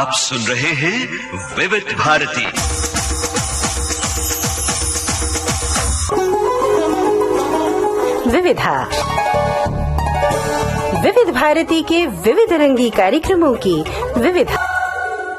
आप सुन रहे हैं विविध भारती। विविधा, विविध भारती के विविध रंगी कार्यक्रमों की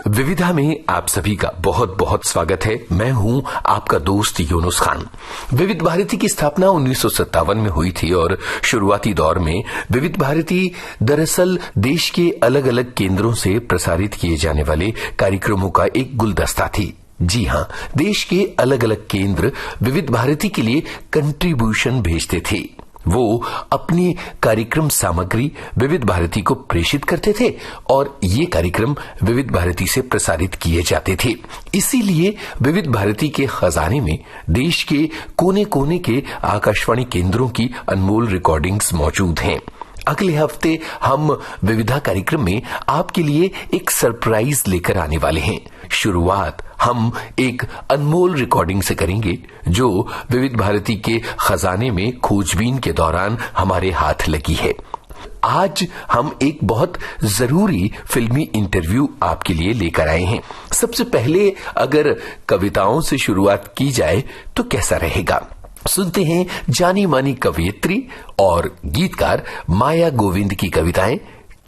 विविधा में आप सभी का बहुत बहुत स्वागत है। मैं हूं आपका दोस्त यूनुस खान। विविध भारती की स्थापना 1957 में हुई थी और शुरुआती दौर में विविध भारती दरअसल देश के अलग अलग केंद्रों से प्रसारित किए जाने वाले कार्यक्रमों का एक गुलदस्ता थी। जी हां, देश के अलग अलग केंद्र विविध भारती के लिए कंट्रीब्यूशन भेजते थे। वो अपनी कार्यक्रम सामग्री विविध भारती को प्रेषित करते थे और ये कार्यक्रम विविध भारती से प्रसारित किए जाते थे। इसीलिए विविध भारती के खजाने में देश के कोने कोने के आकाशवाणी केंद्रों की अनमोल रिकॉर्डिंग्स मौजूद हैं। अगले हफ्ते हम विविधा कार्यक्रम में आपके लिए एक सरप्राइज लेकर आने वाले हैं। शुरुआत हम एक अनमोल रिकॉर्डिंग से करेंगे जो विविध भारती के खजाने में खोजबीन के दौरान हमारे हाथ लगी है। आज हम एक बहुत जरूरी फिल्मी इंटरव्यू आपके लिए लेकर आए हैं। सबसे पहले अगर कविताओं से शुरुआत की जाए तो कैसा रहेगा? सुनते हैं जानी मानी कवयित्री और गीतकार माया गोविंद की कविताएं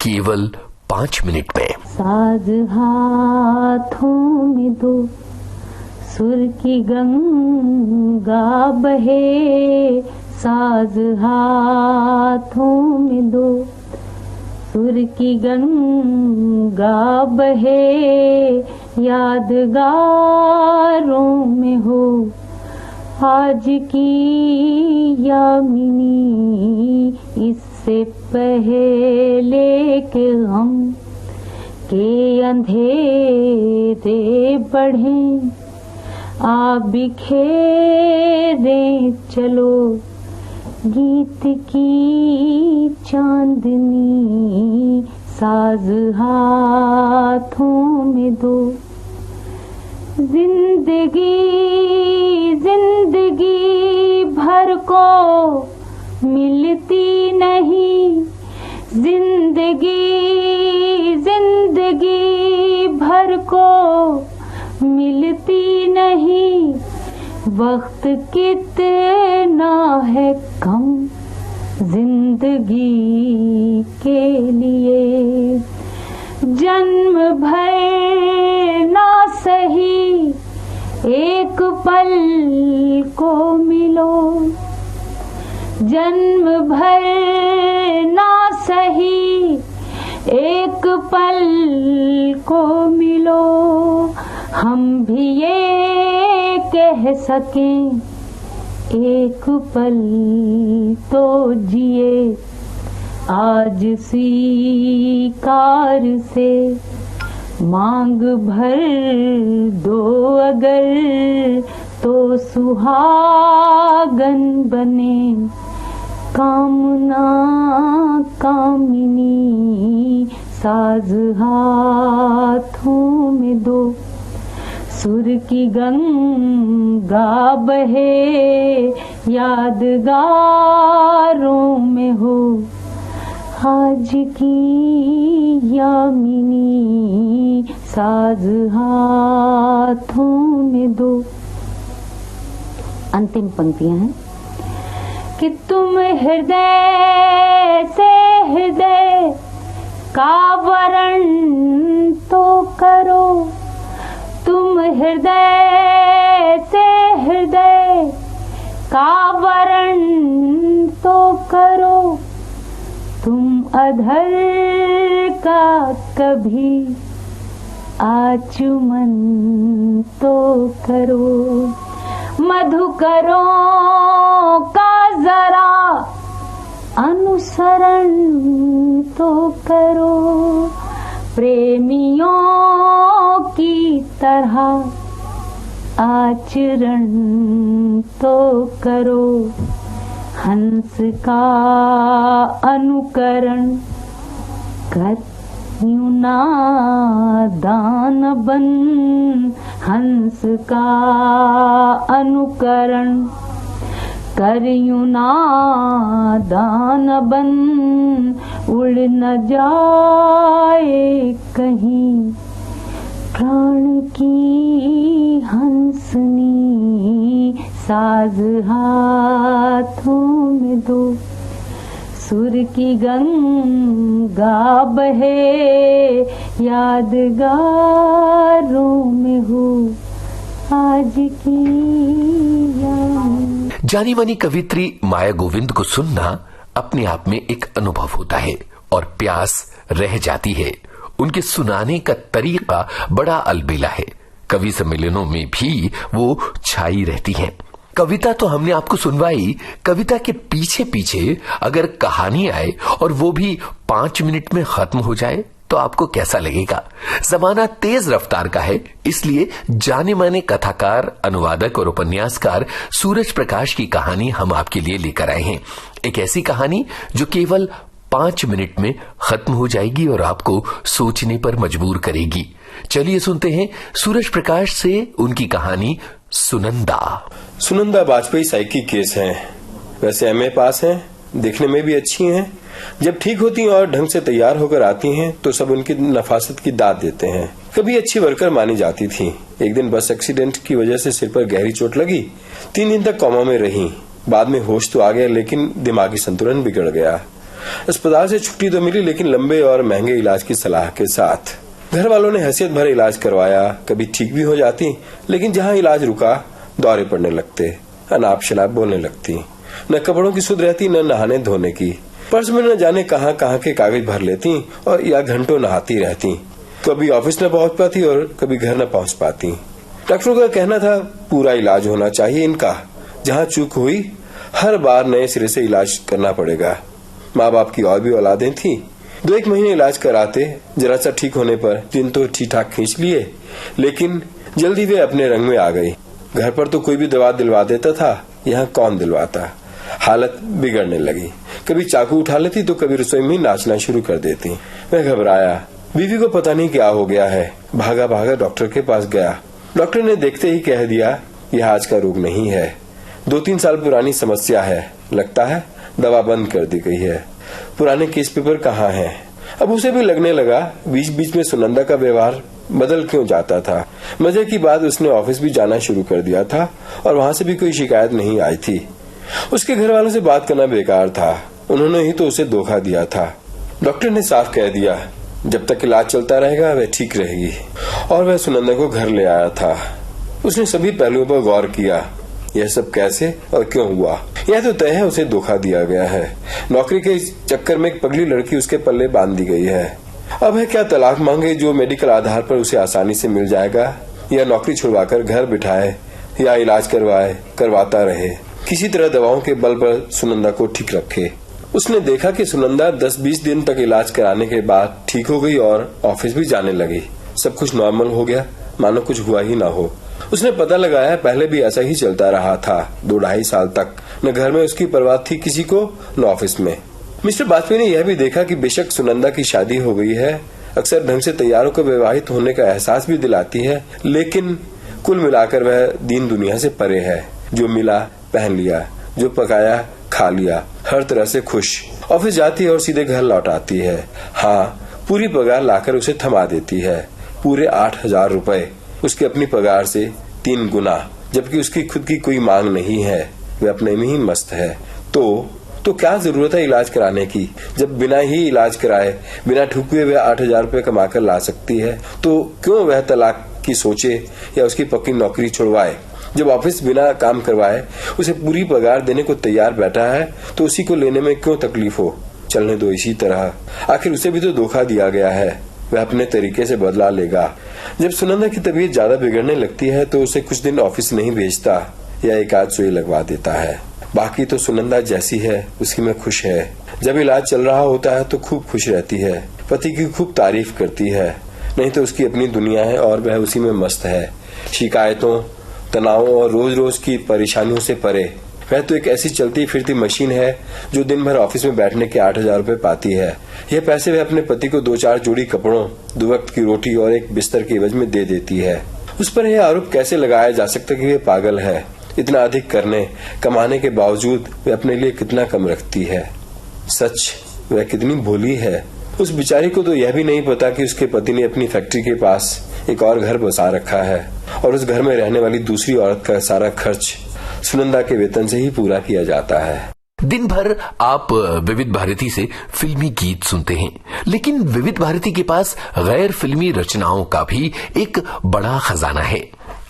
केवल 5 मिनट में। साज हाथों में दो, सुर की गंगा बहे। साज हाथों में दो, सुर की गंगा बहे। यादगारों में हो आज की यामिनी, इससे पहले के हम के अंधेरे बढ़ें। आ बिखेरे चलो गीत की चांदनी। साज हाथों में दो, जिंदगी भर को मिलती नहीं। जिंदगी भर को मिलती नहीं। वक्त कितना है कम जिंदगी के लिए। जन्म भर ना सही एक पल को मिलो। जन्म भर ना सही एक पल को मिलो। हम भी ये कह सकें एक पल तो जिए। आज स्वीकार से मांग भर दो अगर, तो सुहागन बने कामना कामिनी। साज हाथों में दो, सुर की गंगा बहे। यादगारों में हो आज की यामिनी। साज हाथों में दो। अंतिम पंक्तियां हैं कि तुम हृदय से हृदय का वरण तो करो। तुम हृदय से हृदय का वरण तो करो। तुम अधर का कभी आचुमन तो करो। मधुकरों का जरा अनुसरण तो करो। प्रेमियों की तरह आचरण तो करो। हंस का अनुकरण कर यूं नादान बन। हंस का अनुकरण कर यूं नादान बन। उड़ न जाए कहीं प्राण की हंसनी साज हाथों में दो, सुर की गंगा बहे यादगारों में हो आज की याद। जानी मानी कवित्री माया गोविंद को सुनना अपने आप में एक अनुभव होता है और प्यास रह जाती है। उनके सुनाने का तरीका बड़ा अलबेला है। कवि सम्मेलनों में भी वो छाई रहती हैं। कविता तो हमने आपको सुनवाई, कविता के पीछे पीछे अगर कहानी आए और वो भी 5 मिनट में खत्म हो जाए तो आपको कैसा लगेगा? जमाना तेज रफ्तार का है, इसलिए जाने माने कथाकार, अनुवादक और उपन्यासकार सूरज प्रकाश की कहानी हम आपके लिए लेकर आए हैं। एक ऐसी कहानी जो केवल 5 मिनट में खत्म हो जाएगी और आपको सोचने पर मजबूर करेगी। चलिए सुनते हैं सूरज प्रकाश से उनकी कहानी सुनंदा। सुनंदा वाजपेयी साइकी केस हैं। वैसे एमए पास हैं, दिखने में भी अच्छी हैं। जब ठीक होती हैं और ढंग से तैयार होकर आती हैं तो सब उनकी नफासत की दाद देते हैं। कभी अच्छी वर्कर मानी जाती थी। एक दिन बस एक्सीडेंट की वजह से सिर पर गहरी चोट लगी। 3 दिन तक कोमा में रही। बाद में होश तो आ गया, लेकिन दिमागी संतुलन बिगड़ गया। अस्पताल से छुट्टी तो मिली, लेकिन लंबे और महंगे इलाज की सलाह के साथ। घर वालों ने हैसियत भर इलाज करवाया। कभी ठीक भी हो जाती, लेकिन जहाँ इलाज रुका दौरे पड़ने लगते, अनाप शनाप बोलने लगती। न कपड़ों की सुध रहती, न नहाने धोने की। पर्स में न जाने कहाँ कहाँ के कागज भर लेती और या घंटों नहाती रहती। कभी ऑफिस न पहुंच पाती और कभी घर न पहुंच पाती। डॉक्टरों का कहना था पूरा इलाज होना चाहिए इनका। जहाँ चूक हुई हर बार नए सिरे से इलाज करना पड़ेगा। माँ बाप की और भी औलादें थी। 2-1 महीने इलाज कराते, जरा सा ठीक होने पर दिन तो ठीक ठाक खींच लिए, लेकिन जल्दी वे अपने रंग में आ गई। घर पर तो कोई भी दवा दिलवा देता था, यहाँ कौन दिलवाता। हालत बिगड़ने लगी। कभी चाकू उठा लेती तो कभी रसोई में नाचना शुरू कर देती। मैं घबराया। बीवी को पता नहीं क्या हो गया है। भागा भागा डॉक्टर के पास गया। डॉक्टर ने देखते ही कह दिया, यह आज का रोग नहीं है, 2-3 साल पुरानी समस्या है। लगता है दवा बंद कर दी गई है। पुराने केस पेपर कहाँ हैं? अब उसे भी लगने लगा बीच बीच में सुनंदा का व्यवहार बदल क्यों जाता था। मजे की बात, उसने ऑफिस भी जाना शुरू कर दिया था और वहां से भी कोई शिकायत नहीं आई थी। उसके घर वालों से बात करना बेकार था। उन्होंने ही तो उसे धोखा दिया था। डॉक्टर ने साफ कह दिया, जब तक इलाज चलता रहेगा वह ठीक रहेगी। और वह सुनंदा को घर ले आया था। उसने सभी पहलुओं पर गौर किया। यह सब कैसे और क्यों हुआ? यह तो तय है उसे धोखा दिया गया है। नौकरी के चक्कर में एक पगली लड़की उसके पल्ले बांध दी गई है। अब है क्या तलाक मांगे जो मेडिकल आधार पर उसे आसानी से मिल जाएगा, या नौकरी छुड़वाकर घर बिठाए या इलाज करवाता रहे, किसी तरह दवाओं के बल पर सुनंदा को ठीक रखे। उसने देखा कि सुनंदा 10-20 दिन तक इलाज कराने के बाद ठीक हो गई और ऑफिस भी जाने लगी। सब कुछ नॉर्मल हो गया, मानो कुछ हुआ ही ना हो। उसने पता लगाया पहले भी ऐसा ही चलता रहा था 2-2.5 साल तक। न घर में उसकी परवाह थी किसी को, न ऑफिस में। मिस्टर वाजपेयी ने यह भी देखा कि बेशक सुनंदा की शादी हो गई है, अक्सर ढंग से तैयार होकर विवाहित होने का एहसास भी दिलाती है, लेकिन कुल मिलाकर वह दीन दुनिया से परे है। जो मिला पहन लिया, जो पकाया खा लिया, हर तरह से खुश। ऑफिस जाती है और सीधे घर लौट आती है। हाँ, पूरी पगार लाकर उसे थमा देती है। पूरे 8,000 रुपए, उसकी अपनी पगार से 3 गुना, जबकि उसकी खुद की कोई मांग नहीं है। वह अपने में ही मस्त है। तो क्या जरूरत है इलाज कराने की, जब बिना ही इलाज कराए, बिना ठुके वह 8,000 रुपए कमा कर ला सकती है। तो क्यों वह तलाक की सोचे या उसकी पक्की नौकरी छुड़वाए। जब ऑफिस बिना काम करवाए उसे पूरी पगार देने को तैयार बैठा है, तो उसी को लेने में क्यों तकलीफ हो। चलने दो इसी तरह। आखिर उसे भी तो धोखा दिया गया है, वह अपने तरीके से बदला लेगा। जब सुनंदा की तबीयत ज्यादा बिगड़ने लगती है तो उसे कुछ दिन ऑफिस नहीं भेजता या एक आध सुई लगवा देता है। बाकी तो सुनंदा जैसी है उसी में खुश है। जब इलाज चल रहा होता है तो खूब खुश रहती है, पति की खूब तारीफ करती है। नहीं तो उसकी अपनी दुनिया है और वह उसी में मस्त है, शिकायतों, तनावों और रोज रोज की परेशानियों से परे। वह तो एक ऐसी चलती फिरती मशीन है जो दिन भर ऑफिस में बैठने के 8,000 रुपए पाती है। यह पैसे वह अपने पति को 2-4 जोड़ी कपड़ों, 2 वक्त की रोटी और एक बिस्तर के एवज में दे देती है। उस पर यह आरोप कैसे लगाया जा सकता कि वह पागल है। इतना अधिक करने कमाने के बावजूद वह अपने लिए कितना कम रखती है। सच, वह कितनी भोली है। उस बेचारी को तो यह भी नहीं पता कि उसके पति ने अपनी फैक्ट्री के पास एक और घर बसा रखा है और उस घर में रहने वाली दूसरी औरत का सारा खर्च सुनंदा के वेतन से ही पूरा किया जाता है। दिन भर आप विविध भारती से फिल्मी गीत सुनते हैं, लेकिन विविध भारती के पास गैर फिल्मी रचनाओं का भी एक बड़ा खजाना है।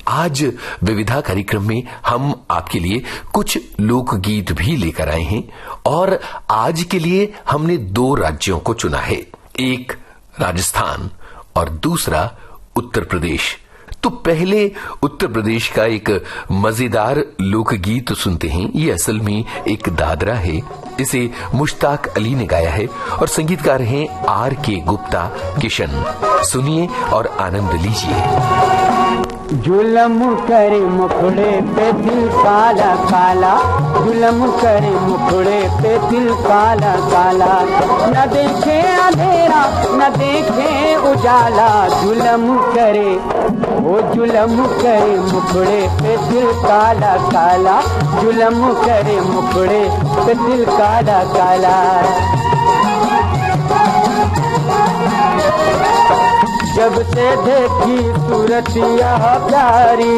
आज विविधा कार्यक्रम में हम आपके लिए कुछ लोकगीत भी लेकर आए हैं और आज के लिए हमने 2 राज्यों को चुना है, एक राजस्थान और दूसरा उत्तर प्रदेश। तो पहले उत्तर प्रदेश का एक मजेदार लोकगीत सुनते हैं। ये असल में एक दादरा है, इसे मुश्ताक अली ने गाया है और संगीतकार हैं R.K. गुप्ता किशन। सुनिए और आनंद लीजिए। जुलम करे मुखड़े पे दिल काला काला, जुलम करे मुखड़े पे दिल काला काला, न देखे अंधेरा न देखे उजाला, जुलम करे वो जुलम करे मुखड़े पे दिल काला काला, जुलम करे मुखड़े पे दिल काला काला। जब से देखी सूरत यह प्यारी,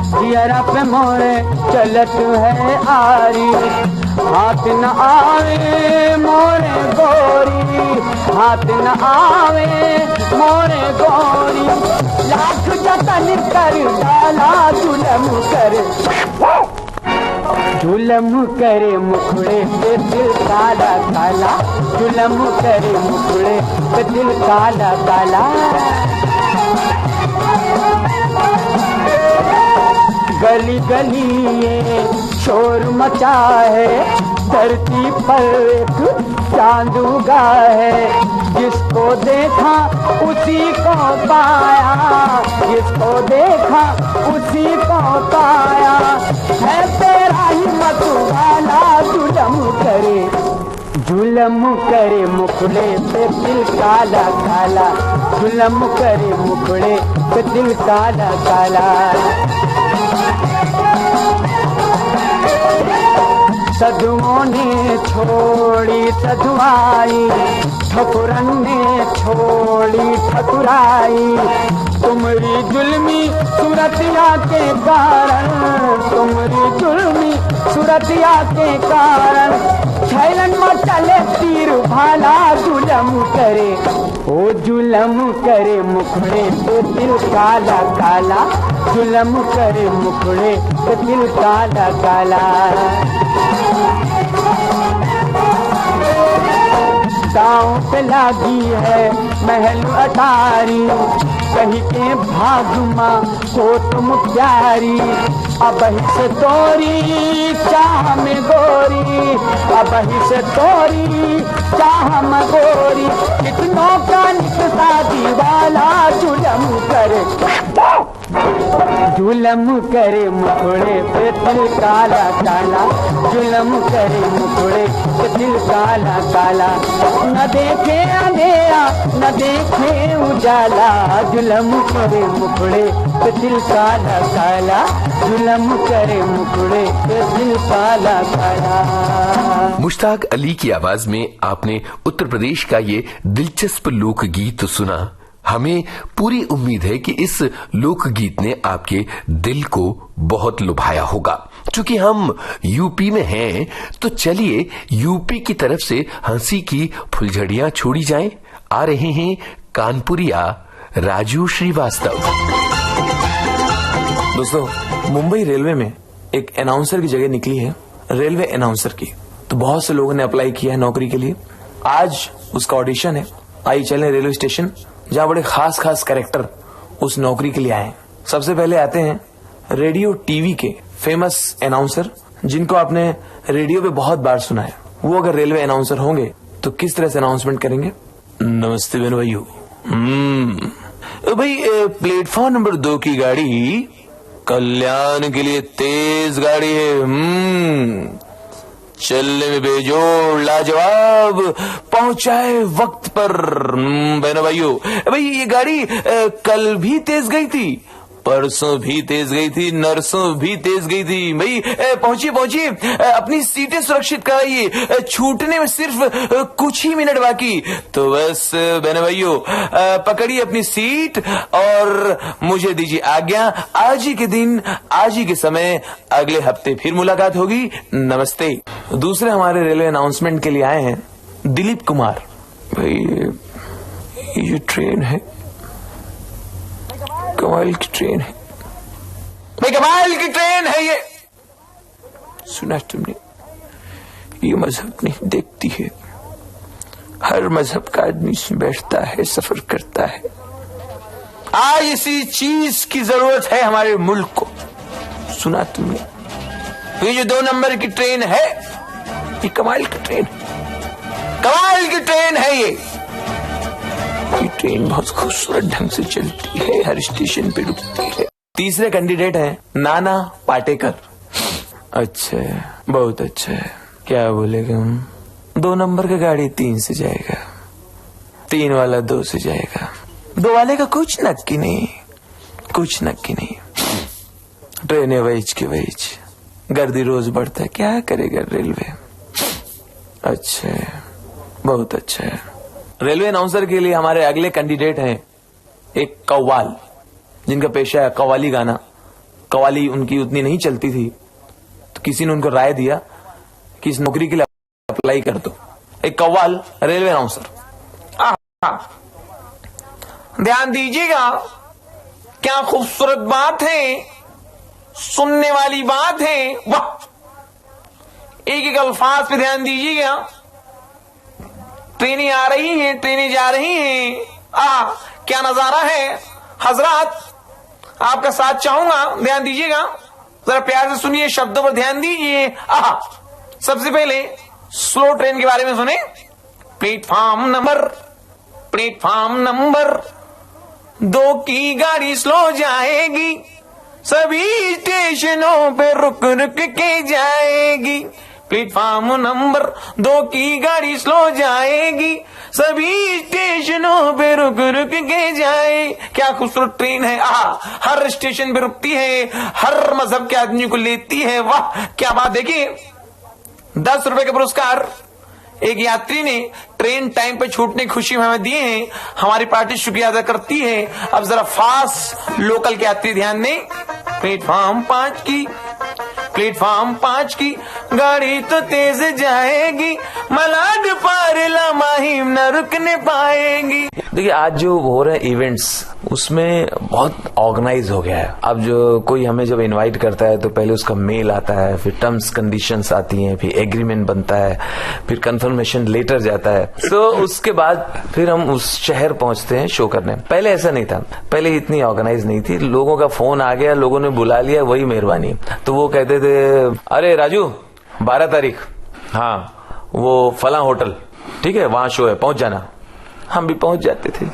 जियरा पे मोरे चलत है आरी, हाथ न आवे मोरे गोरी, हाथ न आवे मोरे गोरी, लाख जतन कर डाला जुलम करे, जुलम करे मुखड़े पे दिल काला काला, जुलम करे मुखड़े पे दिल काला काला। गली गली ये शोर मचा है, धरती पर एक चांद उगा है, जिसको देखा उसी को पाया, जिसको देखा उसी को पाया, है तेरा हिम्मत वाला जुलम करे मुखड़े पे दिल काला काला, जुलम करे मुखड़े पे दिल काला काला। सधुओं ने छोड़ी सधुआई, ठकुरन ने छोड़ी ठकुराई, तुम्हारी जुल्मी सूरतिया के कारण, तुम्हारी जुल्मी सूरतिया के कारण, छैलन मचले तीर भाला, जुलम करे ओ जुलम करे मुखड़े पे दिल काला काला, जुलम करे मुखड़े पे दिल काला काला। गाँव पे लागी है महल अटारी, कहीं के भागमा को तुम प्यारी, अब ही से तोरी चाह में गोरी, अब ही से तोरी चाह में गोरी, कितनों का निकता दीवाला, जुलम करे मुखड़े पे दिल काला काला, जुलम करे मुखड़े पे दिल काला काला, न देखे अंधेरा न देखे उजाला, जुलम करे मुखड़े पे दिल काला काला, जुलम करे मुखड़े पे दिल काला काला। मुश्ताक अली की आवाज में आपने उत्तर प्रदेश का ये दिलचस्प लोकगीत सुना। हमें पूरी उम्मीद है कि इस लोकगीत ने आपके दिल को बहुत लुभाया होगा। चूंकि हम यूपी में हैं, तो चलिए यूपी की तरफ से हंसी की फुलझड़ियां छोड़ी जाएं। आ रहे हैं कानपुरिया राजू श्रीवास्तव। दोस्तों, मुंबई रेलवे में एक अनाउंसर की जगह निकली है, रेलवे अनाउंसर की। तो बहुत से लोगों ने अप्लाई किया है नौकरी के लिए। आज उसका ऑडिशन है। आइए चलें रेलवे स्टेशन, जहाँ बड़े खास खास कैरेक्टर उस नौकरी के लिए आए। सबसे पहले आते हैं रेडियो टीवी के फेमस अनाउंसर, जिनको आपने रेडियो पे बहुत बार सुना है। वो अगर रेलवे अनाउंसर होंगे तो किस तरह से अनाउंसमेंट करेंगे। नमस्ते बेन भाइयों। भाई, प्लेटफॉर्म नंबर 2 की गाड़ी कल्याण के लिए तेज गाड़ी है। चलने में बेजोड़ लाजवाब, पहुंचाए वक्त पर। बहनों भाइयों, भाई ये गाड़ी कल भी तेज गई थी, परसों भी तेज गई थी, नरसों भी तेज गई थी। भाई पहुंचिए, अपनी सीटें सुरक्षित कराइए, छूटने में सिर्फ कुछ ही मिनट बाकी। तो बस बहने भाइयों, पकड़िए अपनी सीट और मुझे दीजिए आज्ञा। आज ही के दिन, आज ही के समय, अगले हफ्ते फिर मुलाकात होगी। नमस्ते। दूसरे हमारे रेलवे अनाउंसमेंट के लिए आए हैं दिलीप कुमार। भाई ये ट्रेन है, कमाल की ट्रेन है भाई, कमाल की ट्रेन है ये। सुना तुमने, ये मजहब नहीं देखती है, हर मजहब का आदमी इसमें बैठता है, सफर करता है। आज इसी चीज की जरूरत है हमारे मुल्क को। सुना तुमने, ये जो 2 नंबर की ट्रेन है, ये कमाल की ट्रेन, कमाल की ट्रेन है ये ट्रेन बहुत खूबसूरत ढंग से चलती है, हर स्टेशन पे रुकती है। तीसरे कैंडिडेट हैं नाना पाटेकर। अच्छा, बहुत अच्छा है। क्या बोलेगा हम? 2 नंबर की गाड़ी 3 से जाएगा, 3 वाला 2 से जाएगा, 2 वाले का कुछ नक्की नहीं, कुछ नक्की नहीं। ट्रेनें वहीच की वहीच, गर्दी रोज बढ़ता है, क्या करेगा रेलवे। अच्छा है, बहुत अच्छा है। रेलवे अनाउंसर के लिए हमारे अगले कैंडिडेट हैं एक कव्वाल, जिनका पेशा है कव्वाली गाना। कव्वाली उनकी उतनी नहीं चलती थी, तो किसी ने उनको राय दिया कि इस नौकरी के लिए अप्लाई कर दो। एक कव्वाल रेलवे अनाउंसर। ध्यान दीजिएगा, क्या खूबसूरत बात है, सुनने वाली बात है, वाह। एक एक अल्फाज पे ध्यान दीजिएगा। ट्रेनें आ रही हैं, ट्रेनें जा रही हैं, क्या नजारा है। हजरात, आपका साथ चाहूंगा, ध्यान दीजिएगा, जरा प्यार से सुनिए, शब्दों पर ध्यान दीजिए। सबसे पहले स्लो ट्रेन के बारे में सुने। प्लेटफॉर्म नंबर 2 की गाड़ी स्लो जाएगी, सभी स्टेशनों पे रुक रुक के जाएगी। प्लेटफॉर्म नंबर 2 की गाड़ी स्लो जाएगी, सभी स्टेशनों पे रुक रुक के जाए। क्या खूबसूरत ट्रेन है। हर स्टेशन पे रुकती है, हर मजहब के आदमी को लेती है, वाह क्या बात। देखिए, 10 रुपए के पुरस्कार एक यात्री ने ट्रेन टाइम पे छूटने की खुशी में हमें दिए हैं। हमारी पार्टी शुक्रिया अदा करती है। अब जरा फास्ट लोकल के यात्री ध्यान दें। प्लेटफॉर्म 5 की गाड़ी तो तेज जाएगी, मलाड पार लामाहिम न रुकने पाएंगी। देखिए, आज जो हो रहे हैं इवेंट्स, उसमें बहुत ऑर्गेनाइज हो गया है। अब जो कोई हमें जब इनवाइट करता है तो पहले उसका मेल आता है, फिर टर्म्स कंडीशंस आती हैं, फिर एग्रीमेंट बनता है, फिर कंफर्मेशन लेटर जाता है, तो उसके बाद फिर हम उस शहर पहुंचते हैं शो करने। पहले ऐसा नहीं था, पहले इतनी ऑर्गेनाइज नहीं थी। लोगों का फोन आ गया, लोगों ने बुला लिया, वही मेहरबानी। तो वो कहते थे, अरे राजू 12 तारीख, हाँ वो फला होटल, ठीक है, वहां शो है, पहुंच जाना। हम भी पहुंच जाते थे।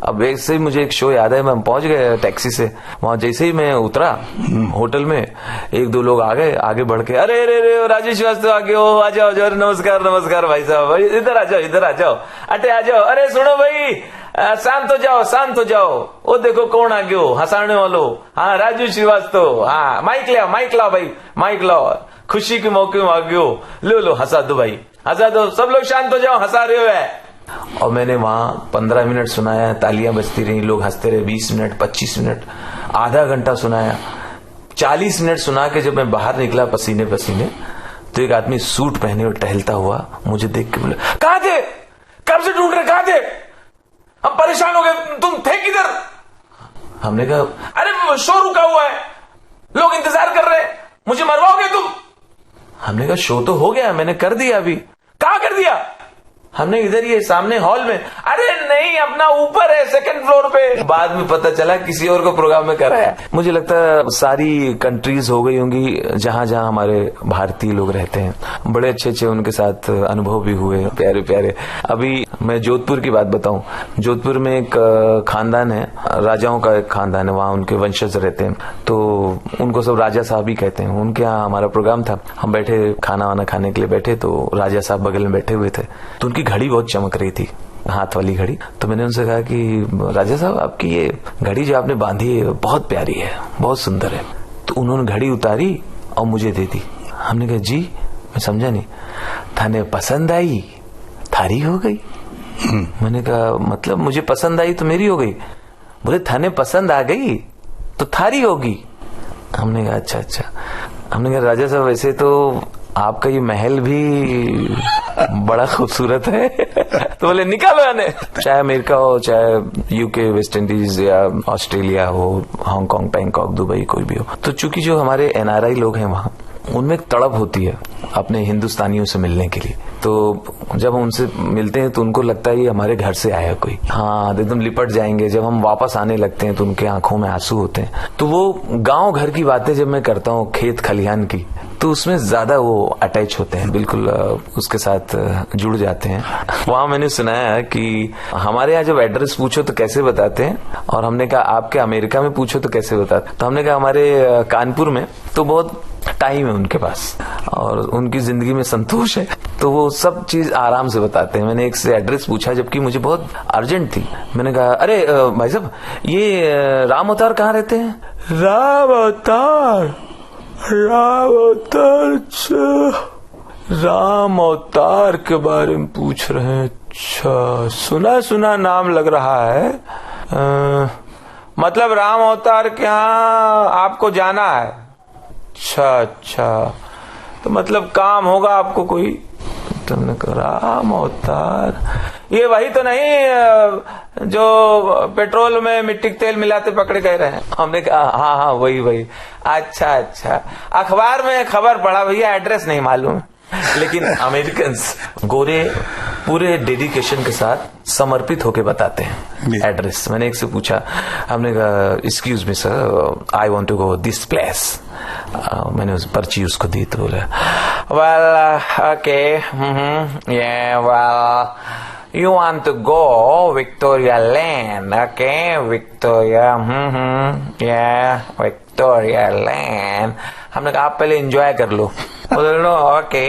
अब ऐसे ही मुझे एक शो याद है, मैं पहुंच गया टैक्सी से, वहां जैसे ही मैं उतरा होटल में, 1-2 लोग आ गए, आगे बढ़ के, अरे राजेश श्रीवास्तव आ गए हो, आ जाओ, नमस्कार भाई साहब, भाई इधर आ जाओ, अटे आ जाओ। अरे सुनो भाई, शांत हो जाओ, वो देखो कौन आ गयो, हंसाने वालो, हाँ राजू श्रीवास्तव, हाँ माइक लाओ भाई, माइक लाओ, खुशी के मौके में आ गयो, लो हंसा दो भाई, हंसा दो, सब लोग शांत हो जाओ, हंसा रहे हो है। और मैंने वहां 15 मिनट सुनाया, तालियां बजती रही, लोग हंसते रहे, 20 मिनट, 25 मिनट, आधा घंटा सुनाया, 40 मिनट सुना के जब मैं बाहर निकला पसीने, तो एक आदमी सूट पहने और टहलता हुआ मुझे देख के बोला, कहां थे, कब से ढूंढ रहे, कहां थे, हम परेशान हो गए, तुम थे किधर। हमने कहा, अरे शो रुका हुआ है, लोग इंतजार कर रहे हैं, मुझे मरवाओगे तुम। हमने कहा, शो तो हो गया, मैंने कर दिया अभी। कहां कर दिया? हमने इधर ये सामने हॉल में। अरे नहीं, अपना ऊपर है, 2nd फ्लोर पे। बाद में पता चला किसी और को प्रोग्राम में कराया। मुझे लगता है सारी कंट्रीज हो गई होंगी जहां जहां हमारे भारतीय लोग रहते हैं, बड़े अच्छे उनके साथ अनुभव भी हुए, प्यारे। अभी मैं जोधपुर की बात बताऊं, जोधपुर में एक खानदान है, राजाओं का एक खानदान है, वहां उनके वंशज रहते हैं, तो उनको सब राजा साहब ही कहते हैं। उनके यहाँ हमारा प्रोग्राम था, हम बैठे खाना वाना खाने के लिए बैठे, तो राजा साहब बगल में बैठे हुए थे, तो उनकी घड़ी बहुत चमक रही थी, हाथ वाली घड़ी। तो मैंने उनसे कहा कि राजा साहब, आपकी ये घड़ी जो आपने बांधी है बहुत प्यारी है, बहुत सुंदर है। तो उन्होंने घड़ी उतारी और मुझे दे दी। हमने कहा जी, मैं समझा नहीं। थाने पसंद आई, थारी हो गई। मैंने कहा मतलब मुझे पसंद आई तो मेरी हो गई? बोले थाने पसंद आ गई तो थारी होगी। हमने कहा अच्छा। हमने कहा राजा साहब, वैसे तो आपका ये महल भी बड़ा खूबसूरत है। तो बोले निकालो यानी, चाहे अमेरिका हो, चाहे यूके, वेस्ट इंडीज या ऑस्ट्रेलिया हो, हांगकांग, बैंकॉक, दुबई, कोई भी हो। तो चूंकि जो हमारे एनआरआई लोग हैं वहां, उनमें एक तड़प होती है अपने हिंदुस्तानियों से मिलने के लिए। तो जब हम उनसे मिलते हैं तो उनको लगता है ये हमारे घर से आया कोई। हाँ, एकदम लिपट जाएंगे। जब हम वापस आने लगते हैं तो उनके आंखों में आंसू होते हैं। तो वो गांव घर की बातें जब मैं करता हूँ, खेत खलिहान की, तो उसमें ज्यादा वो अटैच होते हैं, बिल्कुल उसके साथ जुड़ जाते हैं। वहां मैंने सुनाया कि हमारे यहाँ जब एड्रेस पूछो तो कैसे बताते हैं, और हमने कहा आपके अमेरिका में पूछो तो कैसे बताते। तो हमने कहा हमारे कानपुर में तो बहुत टाइम है उनके पास और उनकी जिंदगी में संतोष है, तो वो सब चीज आराम से बताते हैं। मैंने एक से एड्रेस पूछा जबकि मुझे बहुत अर्जेंट थी। मैंने कहा अरे भाई साहब, ये राम अवतार कहाँ रहते हैं? राम अवतार के बारे में पूछ रहे हैं? अच्छा, सुना नाम लग रहा है। मतलब राम अवतार के यहाँ आपको जाना है? अच्छा, तो मतलब काम होगा आपको कोई? तुमने कहा राम अवतार, ये वही तो नहीं जो पेट्रोल में मिट्टी के तेल मिलाते पकड़े गए रहे? हमने कहा हाँ वही। अच्छा, अखबार में खबर पढ़ा भैया, एड्रेस नहीं मालूम। लेकिन अमेरिकन्स गोरे पूरे डेडिकेशन के साथ समर्पित होके बताते हैं एड्रेस। मैंने एक से पूछा, हमने कहा excuse me sir, I want to go this place. मैंने उस पर्ची उसको दी तो बोला well okay, well you want to go Victoria land? Okay, Victoria, Victoria land. हमने कहा आप पहले एंजॉय कर लो। Okay,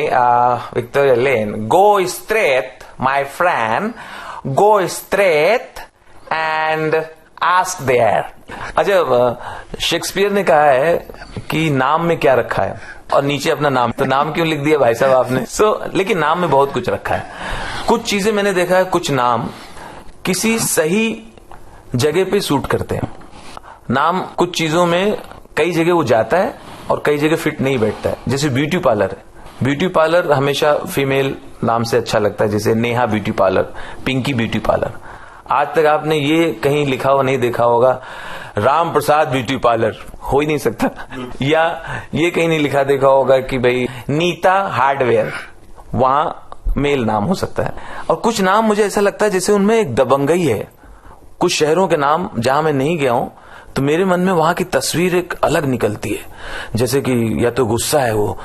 Victoria land, go straight my friend, go straight and ask there. अच्छा, शेक्सपियर ने कहा है कि नाम में क्या रखा है, और नीचे अपना नाम, तो नाम क्यों लिख दिया भाई साहब आपने? लेकिन नाम में बहुत कुछ रखा है। कुछ चीजें मैंने देखा है, कुछ नाम किसी सही जगह पे सूट करते हैं। नाम कुछ चीजों में कई जगह वो जाता है और कई जगह फिट नहीं बैठता है। जैसे ब्यूटी पार्लर है, ब्यूटी पार्लर हमेशा फीमेल नाम से अच्छा लगता है, जैसे Neha beauty parlour, Pinky beauty parlour. आज तक आपने ये कहीं लिखा हुआ नहीं देखा होगा राम प्रसाद ब्यूटी पार्लर, हो ही नहीं सकता। या ये कहीं नहीं लिखा देखा होगा कि भाई नीता हार्डवेयर, वहां मेल नाम हो सकता है। और कुछ नाम मुझे ऐसा लगता है जैसे उनमें एक दबंगई है। कुछ शहरों के नाम जहां मैं नहीं गया हूं तो मेरे मन में वहां की तस्वीर एक अलग निकलती है। जैसे कि या तो गुस्सा है वो,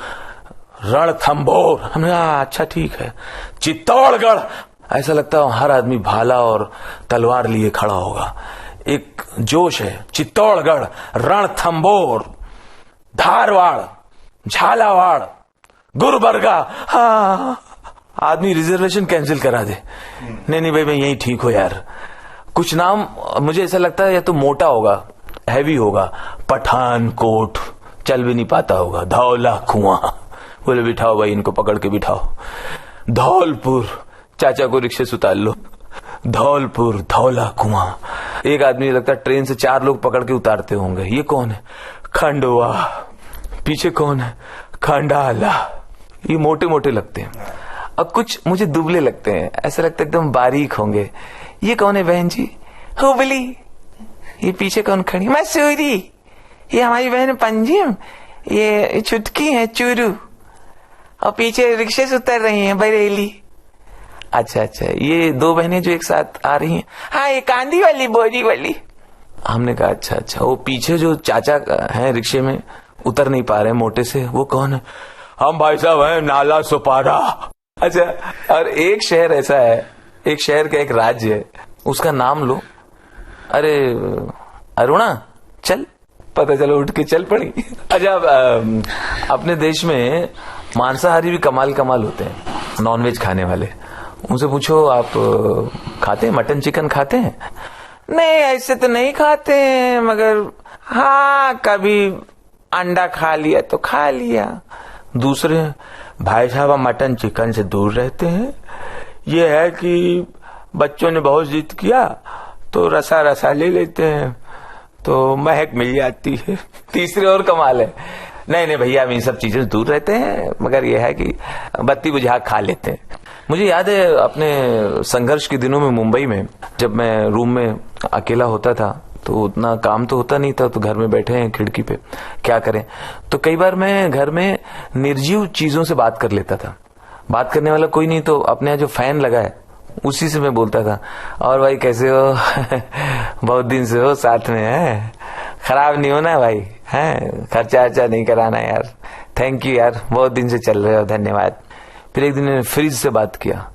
रणथंभौर, हमने कहा अच्छा ठीक है। चित्तौड़गढ़, ऐसा लगता है हर आदमी भाला और तलवार लिए खड़ा होगा। एक जोश है, चित्तौड़गढ़, रणथंभौर, धारवाड़, झालावाड़, गुलबर्गा। हाँ, आदमी रिजर्वेशन कैंसिल करा दे। नहीं भाई मैं यही ठीक हो यार। कुछ नाम मुझे ऐसा लगता है या तो मोटा होगा, हैवी होगा, पठानकोट, चल भी नहीं पाता होगा, धौला कुआं, बोले बिठाओ भाई इनको पकड़ के बिठाओ। धौलपुर, चाचा को रिक्शे से उतार लो। धौलपुर, धौला कुआं। एक आदमी लगता है ट्रेन से 4 लोग पकड़ के उतारते होंगे। ये कौन है? खंडवा। पीछे कौन है? खंडाला। ये मोटे मोटे लगते हैं। अब कुछ मुझे दुबले लगते हैं, ऐसा लगता है एकदम बारीक होंगे। ये कौन है बहन जी? हुबली। ये पीछे कौन खड़ी? मसूरी। ये हमारी बहन पंजिम। ये छुटकी है चूरू, और पीछे रिक्शे से उतर रही हैं बरेली। अच्छा, ये 2 बहनें जो एक साथ आ रही हैं। हाँ, ये कांदी वाली, बोरी वाली। हमने कहा अच्छा। वो पीछे जो चाचा हैं रिक्शे में उतर नहीं पा रहे मोटे से, वो कौन है? हम भाई साहब हैं नाला सुपारा। अच्छा, और एक शहर ऐसा है, एक शहर का एक राज्य है, उसका नाम लो, अरे अरुणा, चल, पता चलो उठ के चल पड़ी। अच्छा, अपने देश में मांसाहारी भी कमाल होते हैं, नॉनवेज खाने वाले। उनसे पूछो आप खाते हैं, मटन चिकन खाते हैं? नहीं ऐसे तो नहीं खाते हैं, मगर हाँ कभी अंडा खा लिया तो खा लिया। दूसरे, भाई साहब हम मटन चिकन से दूर रहते हैं, ये है कि बच्चों ने बहुत जिद किया तो रसा रसा ले लेते हैं तो महक मिल जाती है। तीसरे और कमाल है, नहीं नहीं भैया हम इन सब चीजों से दूर रहते हैं, मगर यह है कि बत्ती बुझा खा लेते हैं। मुझे याद है अपने संघर्ष के दिनों में मुंबई में, जब मैं रूम में अकेला होता था तो उतना काम तो होता नहीं था, तो घर में बैठे हैं खिड़की पे, क्या करें, तो कई बार मैं घर में निर्जीव चीजों से बात कर लेता था। बात करने वाला कोई नहीं तो अपने यहाँ जो फैन लगा है उसी से मैं बोलता था, और भाई कैसे हो बहुत दिन से हो साथ में, है खराब नहीं होना भाई, है खर्चा अर्चा नहीं कराना यार, थैंक यू यार बहुत दिन से चल रहे हो, धन्यवाद। फिर एक दिन मैंने फ्रिज से बात किया,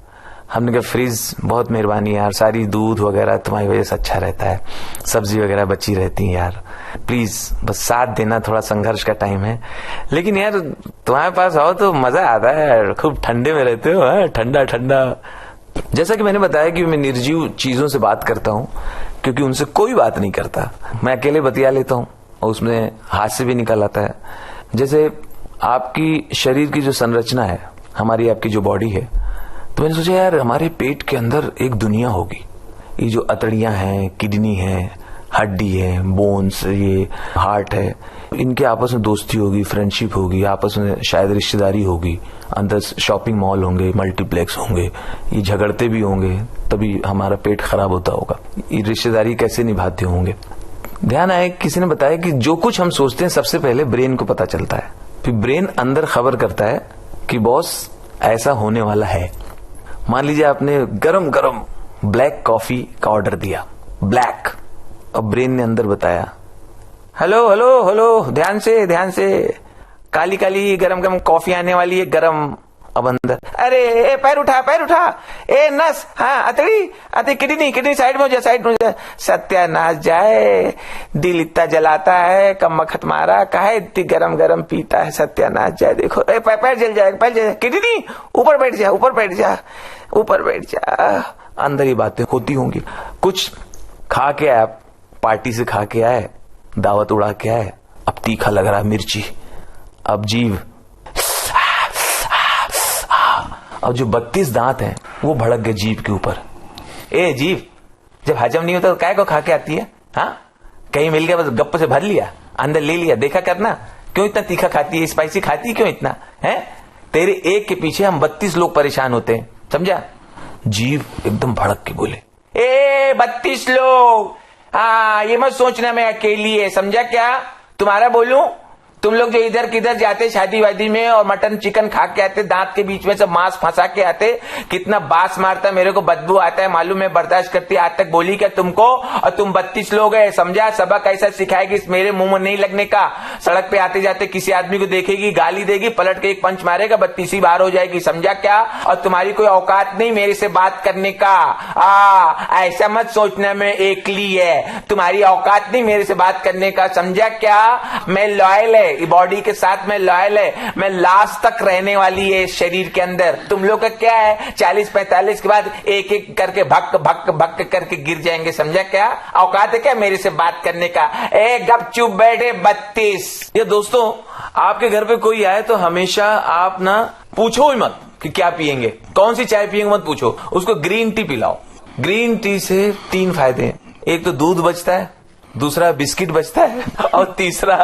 हमने कहा फ्रिज बहुत मेहरबानी यार, सारी दूध वगैरह तुम्हारी वजह से अच्छा रहता है, सब्जी वगैरह बची रहती है यार, प्लीज बस साथ देना, थोड़ा संघर्ष का टाइम है, लेकिन यार तुम्हारे पास आओ तो मजा आता है यार, खूब ठंडे में रहते हो, ठंडा ठंडा। जैसा कि मैंने बताया कि मैं निर्जीव चीजों से बात करता हूँ क्योंकि उनसे कोई बात नहीं करता, मैं अकेले बतिया लेता हूँ और उसमें हास्य भी निकल आता है। जैसे आपकी शरीर की जो संरचना है, हमारी आपकी जो बॉडी है, तो मैंने सोचा यार हमारे पेट के अंदर एक दुनिया होगी, ये जो अतड़ियां हैं, किडनी है, हड्डी है, बोन्स, ये हार्ट है, इनके आपस में दोस्ती होगी, फ्रेंडशिप होगी, आपस में शायद रिश्तेदारी होगी, अंदर शॉपिंग मॉल होंगे, मल्टीप्लेक्स होंगे, ये झगड़ते भी होंगे तभी हमारा पेट खराब होता होगा, ये रिश्तेदारी कैसे निभाते होंगे। ध्यान आए किसी ने बताया कि जो कुछ हम सोचते हैं सबसे पहले ब्रेन को पता चलता है, फिर ब्रेन अंदर खबर करता है कि बॉस ऐसा होने वाला है। मान लीजिए आपने गरम गरम ब्लैक कॉफी का ऑर्डर दिया, ब्लैक, अब ब्रेन ने अंदर बताया हेलो हेलो हेलो, ध्यान से काली काली गरम गरम कॉफी आने वाली है, गरम। अब अंदर अरे पैर उठा, ए नस, हाँ अतड़ी किडनी साइड में हो जा, सत्यानाश जाए, दिल इतना जलाता है, कम वक्त मारा, काहे इतनी गरम गरम पीता है, सत्यानाश जाए, देखो पैर जल जाएगा, किडनी ऊपर बैठ जा। अंदर ही बातें होती होंगी। कुछ खा के आए, पार्टी से खा के आए, दावत उड़ा के आए, अब तीखा लग रहा है मिर्ची, अब जीभ, अब जो 32 दांत हैं वो भड़क गए जीभ के ऊपर। ए जीभ, जब हजम नहीं होता तो काय को खा के आती है, हाँ कहीं मिल गया बस गप्प से भर लिया, अंदर ले लिया, देखा करना क्यों इतना तीखा खाती है, स्पाइसी खाती है क्यों इतना, है तेरे एक के पीछे हम 32 लोग परेशान होते हैं, समझा। जीभ एकदम भड़क के बोले, ए 32 लोग, हाँ ये मत सोचना मैं अकेली है, समझा क्या, तुम्हारा बोलूं, तुम लोग जो इधर किधर जाते शादी वादी में और मटन चिकन खा के आते, दांत के बीच में सब मांस फंसा के आते, कितना बास मारता, मेरे को बदबू आता है मालूम है, बर्दाश्त करती, आज तक बोली क्या तुमको, और तुम 32 लोग है, समझा। सबक ऐसा सिखाएगी मेरे मुंह में नहीं लगने का, सड़क पे आते जाते किसी आदमी को देखेगी, गाली देगी, पलट के एक पंच मारेगा, 32 बार हो जाएगी, समझा क्या। और तुम्हारी कोई औकात नहीं मेरे से बात करने का, ऐसा मत सोचना मैं एकली है, तुम्हारी औकात नहीं मेरे से बात करने का, समझा क्या। मैं लॉयल है, बॉडी के साथ में लॉयल है, मैं लास्ट तक रहने वाली है शरीर के अंदर। तुम लोग का क्या है, 40-45 के बाद एक एक करके भक भक भक करके गिर जाएंगे, समझा क्या। औकात है क्या मेरे से बात करने का, ए गप चुप बैठे 32। ये दोस्तों आपके घर पे कोई आए तो हमेशा आप ना पूछो ही मत कि क्या पियेंगे, कौन सी चाय पियेंगे मत पूछो, उसको ग्रीन टी पिलाओ। ग्रीन टी से 3 फायदे हैं, एक तो दूध बचता है, दूसरा बिस्किट बचता है, और तीसरा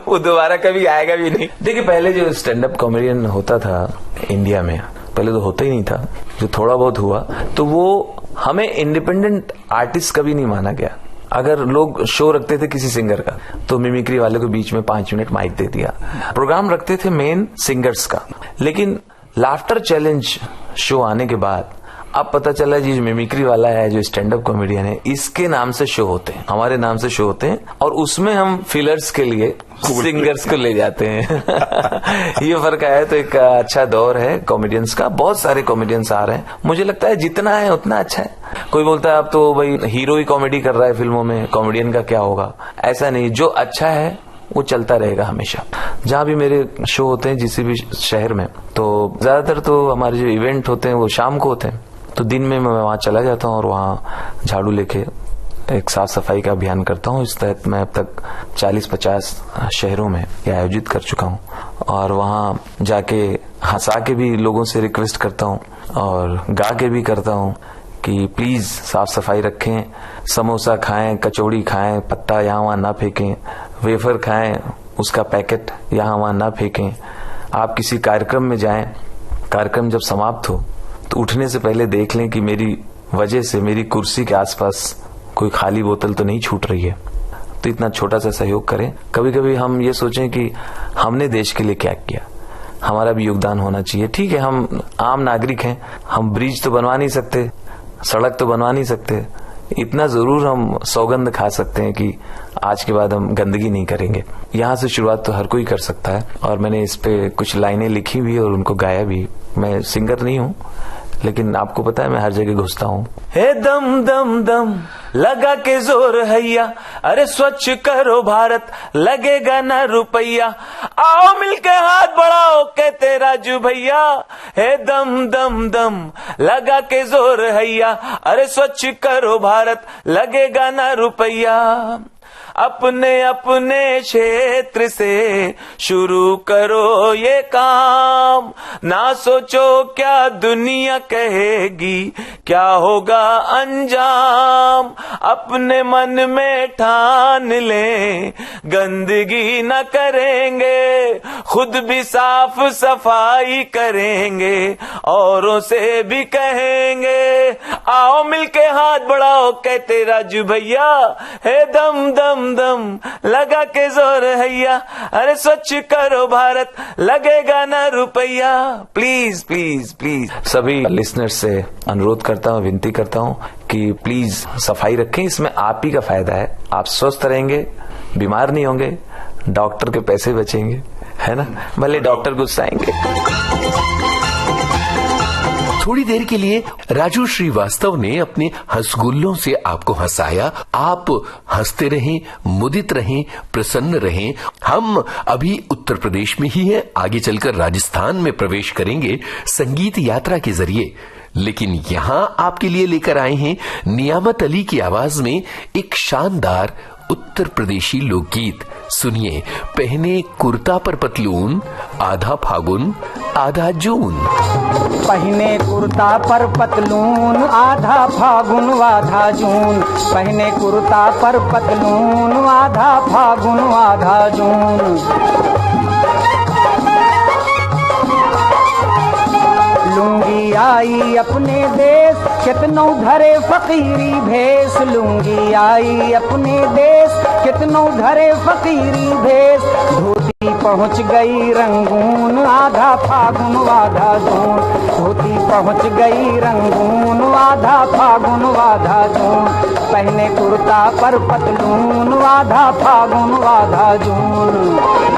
वो दोबारा कभी आएगा भी नहीं। देखिए पहले जो स्टैंड अप कॉमेडियन होता था इंडिया में, पहले तो होता ही नहीं था, जो थोड़ा बहुत हुआ तो वो हमें इंडिपेंडेंट आर्टिस्ट कभी नहीं माना गया। अगर लोग शो रखते थे किसी सिंगर का तो मिमिक्री वाले को बीच में 5 मिनट माइक दे दिया, प्रोग्राम रखते थे मेन सिंगर्स का। लेकिन लाफ्टर चैलेंज शो आने के बाद अब पता चला जी मिमिक्री वाला है, जो स्टैंड अप कॉमेडियन है, इसके नाम से शो होते हैं, हमारे नाम से शो होते हैं, और उसमें हम फिलर्स के लिए सिंगर्स को ले जाते हैं। ये फर्क आया। तो एक अच्छा दौर है कॉमेडियंस का, बहुत सारे कॉमेडियंस आ रहे हैं, मुझे लगता है जितना है उतना अच्छा है। कोई बोलता है अब तो भाई हीरो ही कॉमेडी कर रहा है फिल्मों में, कॉमेडियन का क्या होगा, ऐसा नहीं, जो अच्छा है वो चलता रहेगा हमेशा। जहां भी मेरे शो होते हैं किसी भी शहर में, तो ज्यादातर तो हमारे जो इवेंट होते हैं वो शाम को होते हैं, तो दिन में मैं वहाँ चला जाता हूँ और वहाँ झाड़ू लेके एक साफ सफाई का अभियान करता हूँ। इस तहत मैं अब तक 40-50 शहरों में ये आयोजित कर चुका हूँ और वहाँ जाके हंसा के भी लोगों से रिक्वेस्ट करता हूँ और गा के भी करता हूँ कि प्लीज साफ सफाई रखें, समोसा खाएं, कचौड़ी खाएं, पत्ता यहाँ वहाँ ना फेंकें, वेफर खाएं, उसका पैकेट यहाँ वहाँ ना फेंकें। आप किसी कार्यक्रम में जाएं, कार्यक्रम जब समाप्त हो तो उठने से पहले देख लें कि मेरी वजह से मेरी कुर्सी के आसपास कोई खाली बोतल तो नहीं छूट रही है। तो इतना छोटा सा सहयोग करें। कभी कभी हम ये सोचें कि हमने देश के लिए क्या किया, हमारा भी योगदान होना चाहिए। ठीक है, हम आम नागरिक हैं, हम ब्रिज तो बनवा नहीं सकते, सड़क तो बनवा नहीं सकते, इतना जरूर हम सौगंध खा सकते हैं कि आज के बाद हम गंदगी नहीं करेंगे। यहाँ से शुरुआत तो हर कोई कर सकता है और मैंने इस पे कुछ लाइनें लिखी भी और उनको गाया भी। मैं सिंगर नहीं हूँ, लेकिन आपको पता है मैं हर जगह घुसता हूँ। हे दम दम दम लगा के जोर हैया, अरे स्वच्छ करो भारत, लगेगा ना रुपया, आओ मिलके हाथ बढ़ाओ कहते राजू भैया। हे दम दम दम लगा के जोर हैया, अरे स्वच्छ करो भारत, लगेगा ना रुपया। अपने अपने क्षेत्र से शुरू करो ये काम, ना सोचो क्या दुनिया कहेगी, क्या होगा अंजाम। अपने मन में ठान ले गंदगी न करेंगे, खुद भी साफ सफाई करेंगे, औरों से भी कहेंगे। आओ मिलके हाथ बढ़ाओ कहते राजू भैया। हे दम दम दम लगा के जोर हैया, अरे स्वच्छ करो भारत, लगेगा ना रुपया। प्लीज प्लीज प्लीज सभी लिसनर्स से अनुरोध करता हूँ, विनती करता हूँ कि प्लीज सफाई रखें। इसमें आप ही का फायदा है, आप स्वस्थ रहेंगे, बीमार नहीं होंगे, डॉक्टर के पैसे बचेंगे, है ना। भले डॉक्टर गुस्साएंगे। थोड़ी देर के लिए राजू श्रीवास्तव ने अपने हंसगुल्लों से आपको हंसाया। आप हंसते रहें, मुदित रहें, प्रसन्न रहें। हम अभी उत्तर प्रदेश में ही हैं, आगे चलकर राजस्थान में प्रवेश करेंगे संगीत यात्रा के जरिए। लेकिन यहां आपके लिए लेकर आए हैं नियामत अली की आवाज में एक शानदार उत्तर प्रदेशी लोकगीत। सुनिए, पहने कुर्ता पर पतलून, आधा फागुन आधा जून। पहने कुर्ता पर पतलून, आधा फागुन आधा जून। पहने कुर्ता पर पतलून, आधा फागुन आधा जून। लुंगी आई अपने देश, कितनों धरे फकीरी भेष। लुंगी आई अपने देश, कितनों धरे फकीरी भेष। धोती पहुँच गई रंगून, आधा फागुन आधा जून। धोती पहुँच गई रंगून, आधा फागुन आधा जून। पहने कुर्ता पर पतलून, आधा फागुन आधा जून।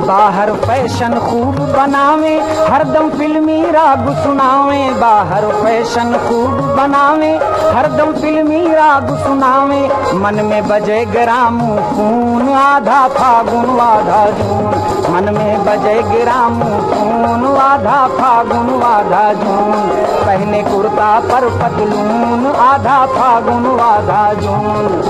बाहर फैशन खूब बनावे, हरदम फिल्मी राग सुनावे। बाहर फैशन खूब बनावे, हरदम फिल्मी राग सुनावे। मन में बजे ग्रामू खून, आधा फागुन आधा जून। मन में बजे ग्रामू खून, आधा फागुन आधा जून। पहने कुर्ता पर पतलून, आधा फागुन आधा जून।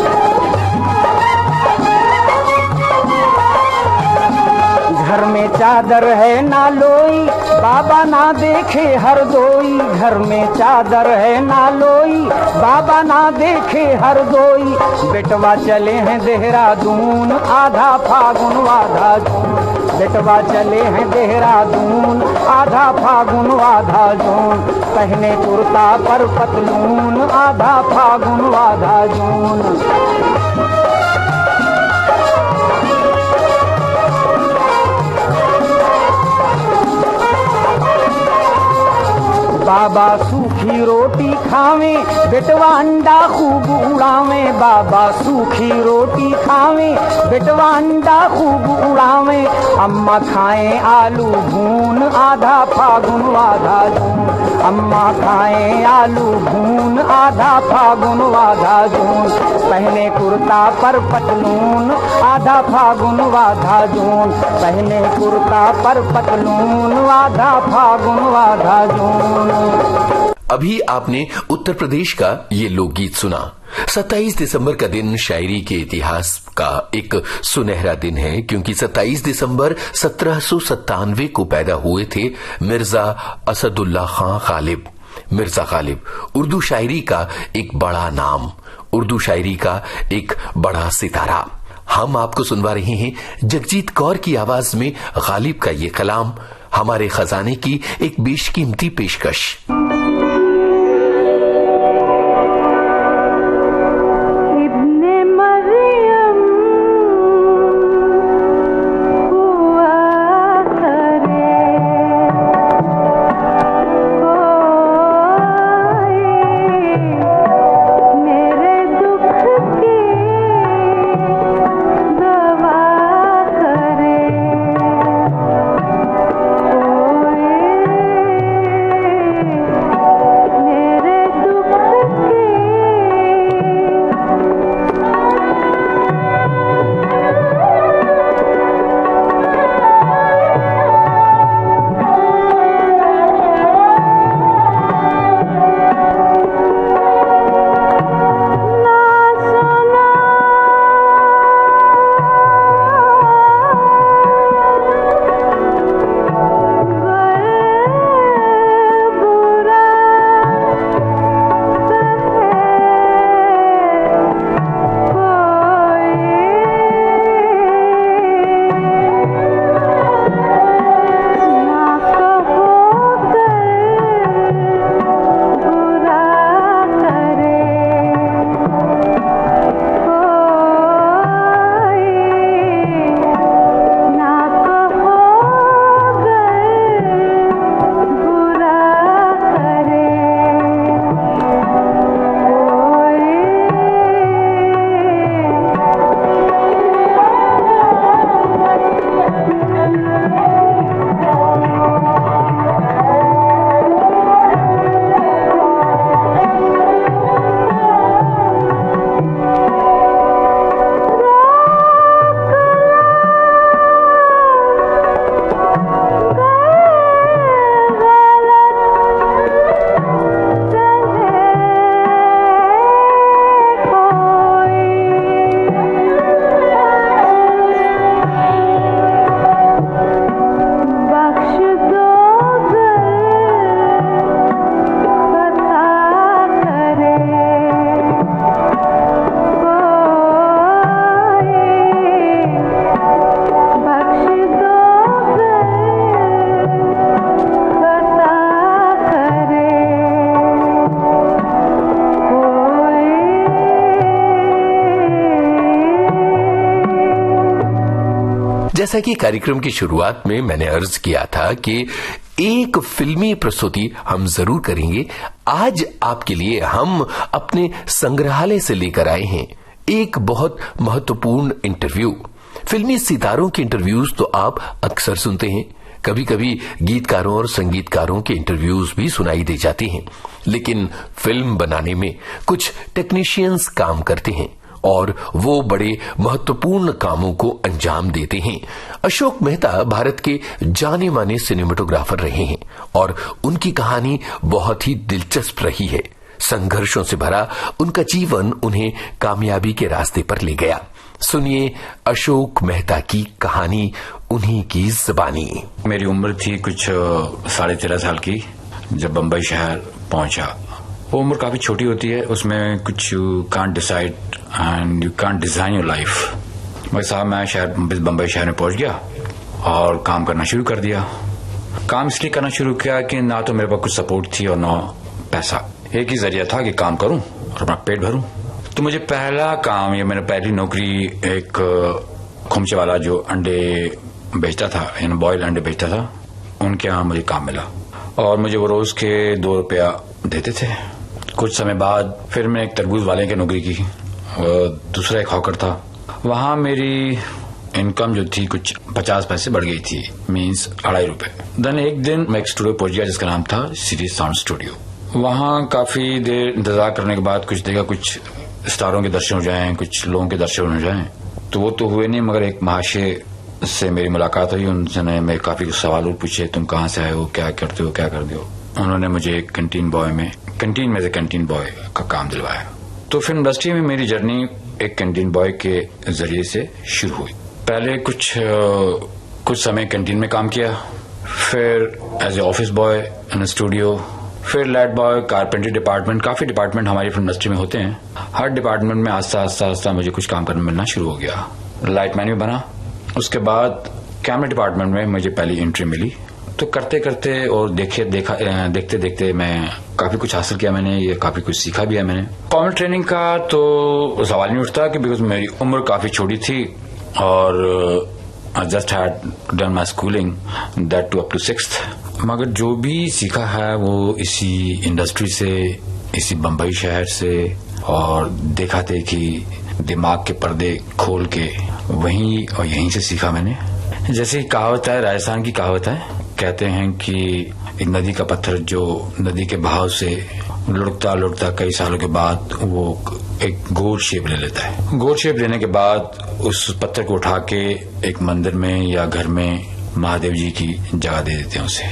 घर में चादर है ना लोई, बाबा ना देखे हर दोई। घर में चादर है ना लोई, बाबा ना देखे हर दोई। बेटवा चले हैं देहरादून, आधा फागुन आधा जून। बेटवा चले हैं देहरादून, आधा फागुन आधा जून। पहने कुर्ता पर पतलून, आधा फागुन आधा जून। बाबा सूखी रोटी खावे, बेटवा अंडा खूब उड़ावे, बाबा सूखी रोटी खावे, बेटवा अंडा खूब उड़ावे, अम्मा खाए आलू भून, आधा फागुन आधा जून, अम्मा खाए आलू भून, आधा फागुन आधा जून, पहने कुर्ता पर पतलून, आधा फागुन आधा जून, पहने कुर्ता पर पतलून, आधा फागुन आधा जून। अभी आपने उत्तर प्रदेश का ये लोकगीत सुना। 27 दिसंबर का दिन शायरी के इतिहास का एक सुनहरा दिन है, क्योंकि 27 दिसंबर 1797 को पैदा हुए थे मिर्जा असदुल्ला खां गालिब। मिर्जा गालिब उर्दू शायरी का एक बड़ा नाम, उर्दू शायरी का एक बड़ा सितारा। हम आपको सुनवा रहे हैं जगजीत कौर की आवाज में गालिब का ये कलाम, हमारे खजाने की एक बेशकीमती पेशकश। जैसा कि कार्यक्रम की शुरुआत में मैंने अर्ज किया था कि एक फिल्मी प्रस्तुति हम जरूर करेंगे। आज आपके लिए हम अपने संग्रहालय से लेकर आए हैं एक बहुत महत्वपूर्ण इंटरव्यू। फिल्मी सितारों के इंटरव्यूज तो आप अक्सर सुनते हैं, कभी कभी गीतकारों और संगीतकारों के इंटरव्यूज भी सुनाई दे जाते हैं, लेकिन फिल्म बनाने में कुछ टेक्नीशियंस काम करते हैं और वो बड़े महत्वपूर्ण कामों को अंजाम देते हैं। अशोक मेहता भारत के जाने माने सिनेमेटोग्राफर रहे हैं और उनकी कहानी बहुत ही दिलचस्प रही है। संघर्षों से भरा उनका जीवन उन्हें कामयाबी के रास्ते पर ले गया। सुनिए अशोक मेहता की कहानी उन्हीं की ज़बानी। मेरी उम्र थी कुछ 13.5 साल की जब बंबई शहर पहुंचा। वो उम्र काफी छोटी होती है, उसमें कुछ you can't decide and you can't design your life. भाई साहब मैं बंबई शहर में पहुंच गया और काम करना शुरू कर दिया। काम इसलिए करना शुरू किया कि ना तो मेरे पास कुछ सपोर्ट थी और ना पैसा। एक ही जरिया था कि काम करूं और अपना पेट भरूं। तो मुझे पहला काम या मेरी पहली नौकरी एक खुमचे वाला जो अंडे बेचता था, यानी बॉयल अंडे बेचता था, उनके यहाँ मुझे काम मिला और मुझे वो रोज के 2 रुपया देते थे। कुछ समय बाद फिर मैं एक तरबूज वाले की नौकरी की, दूसरा एक हॉकर था। वहां मेरी इनकम जो थी कुछ 50 पैसे बढ़ गई थी, मीन्स 2.5 रुपए। देन एक दिन मैं एक स्टूडियो पहुंच गया जिसका नाम था सीरीज साउंड स्टूडियो। वहां काफी देर इंतजार करने के बाद कुछ देखा कुछ स्टारों के दर्शन हो जाएं, कुछ लोगों के दर्शन हो जाएं, तो वो तो हुए नहीं, मगर एक महाशय से मेरी मुलाकात हुई। उन्होंने मेरे काफी सवाल पूछे, तुम कहाँ से आए हो, क्या करते हो, क्या करते हो। उन्होंने मुझे कैंटीन में से कैंटीन बॉय का काम दिलवाया। तो फिल्म इंडस्ट्री में मेरी जर्नी एक कैंटीन बॉय के जरिए से शुरू हुई। पहले कुछ समय कैंटीन में काम किया, फिर as a office boy in studio, फिर लाइट बॉय, कारपेंट्री डिपार्टमेंट, काफी डिपार्टमेंट हमारी फिल्म इंडस्ट्री में होते हैं। हर डिपार्टमेंट में आस्ता मुझे कुछ काम करने मिलना शुरू हो गया। लाइट मैन भी बना। उसके बाद कैमरा डिपार्टमेंट में मुझे पहली एंट्री मिली। तो करते करते और देखते देखते मैं काफी कुछ हासिल किया मैंने, ये काफी कुछ सीखा भी है मैंने। कॉमन ट्रेनिंग का तो सवाल नहीं उठता कि बिकॉज मेरी उम्र काफी छोटी थी और I just had done my schooling, that too up to 6th। मगर जो भी सीखा है वो इसी इंडस्ट्री से, इसी बम्बई शहर से, और देखा देखी दिमाग के पर्दे खोल के वहीं और यहीं से सीखा मैंने। जैसे कहावत है, राजस्थान की कहावत है, कहते हैं कि एक नदी का पत्थर जो नदी के बहाव से लुढ़कता लुढ़कता कई सालों के बाद वो एक गोल शेप ले लेता है। गोल शेप लेने के बाद उस पत्थर को उठा के एक मंदिर में या घर में महादेव जी की जगह दे देते हैं उसे।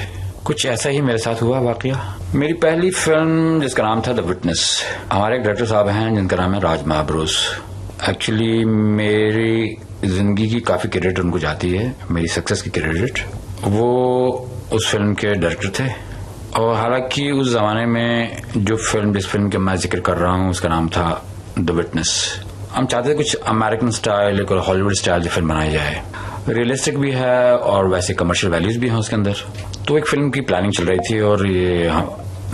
कुछ ऐसा ही मेरे साथ हुआ वाकया। मेरी पहली फिल्म जिसका नाम था द विटनेस, हमारे एक डायरेक्टर साहब हैं जिनका नाम है राज महाब्रोस। एक्चुअली मेरी जिंदगी की काफी क्रेडिट उनको जाती है, मेरी सक्सेस की क्रेडिट। वो उस फिल्म के डायरेक्टर थे और हालांकि उस जमाने में जिस फिल्म के मैं जिक्र कर रहा हूँ उसका नाम था द विटनेस। हम चाहते थे कुछ अमेरिकन स्टाइल और हॉलीवुड स्टाइल की फिल्म बनाई जाए, रियलिस्टिक भी है और वैसे कमर्शियल वैल्यूज भी हैं उसके अंदर। तो एक फिल्म की प्लानिंग चल रही थी और ये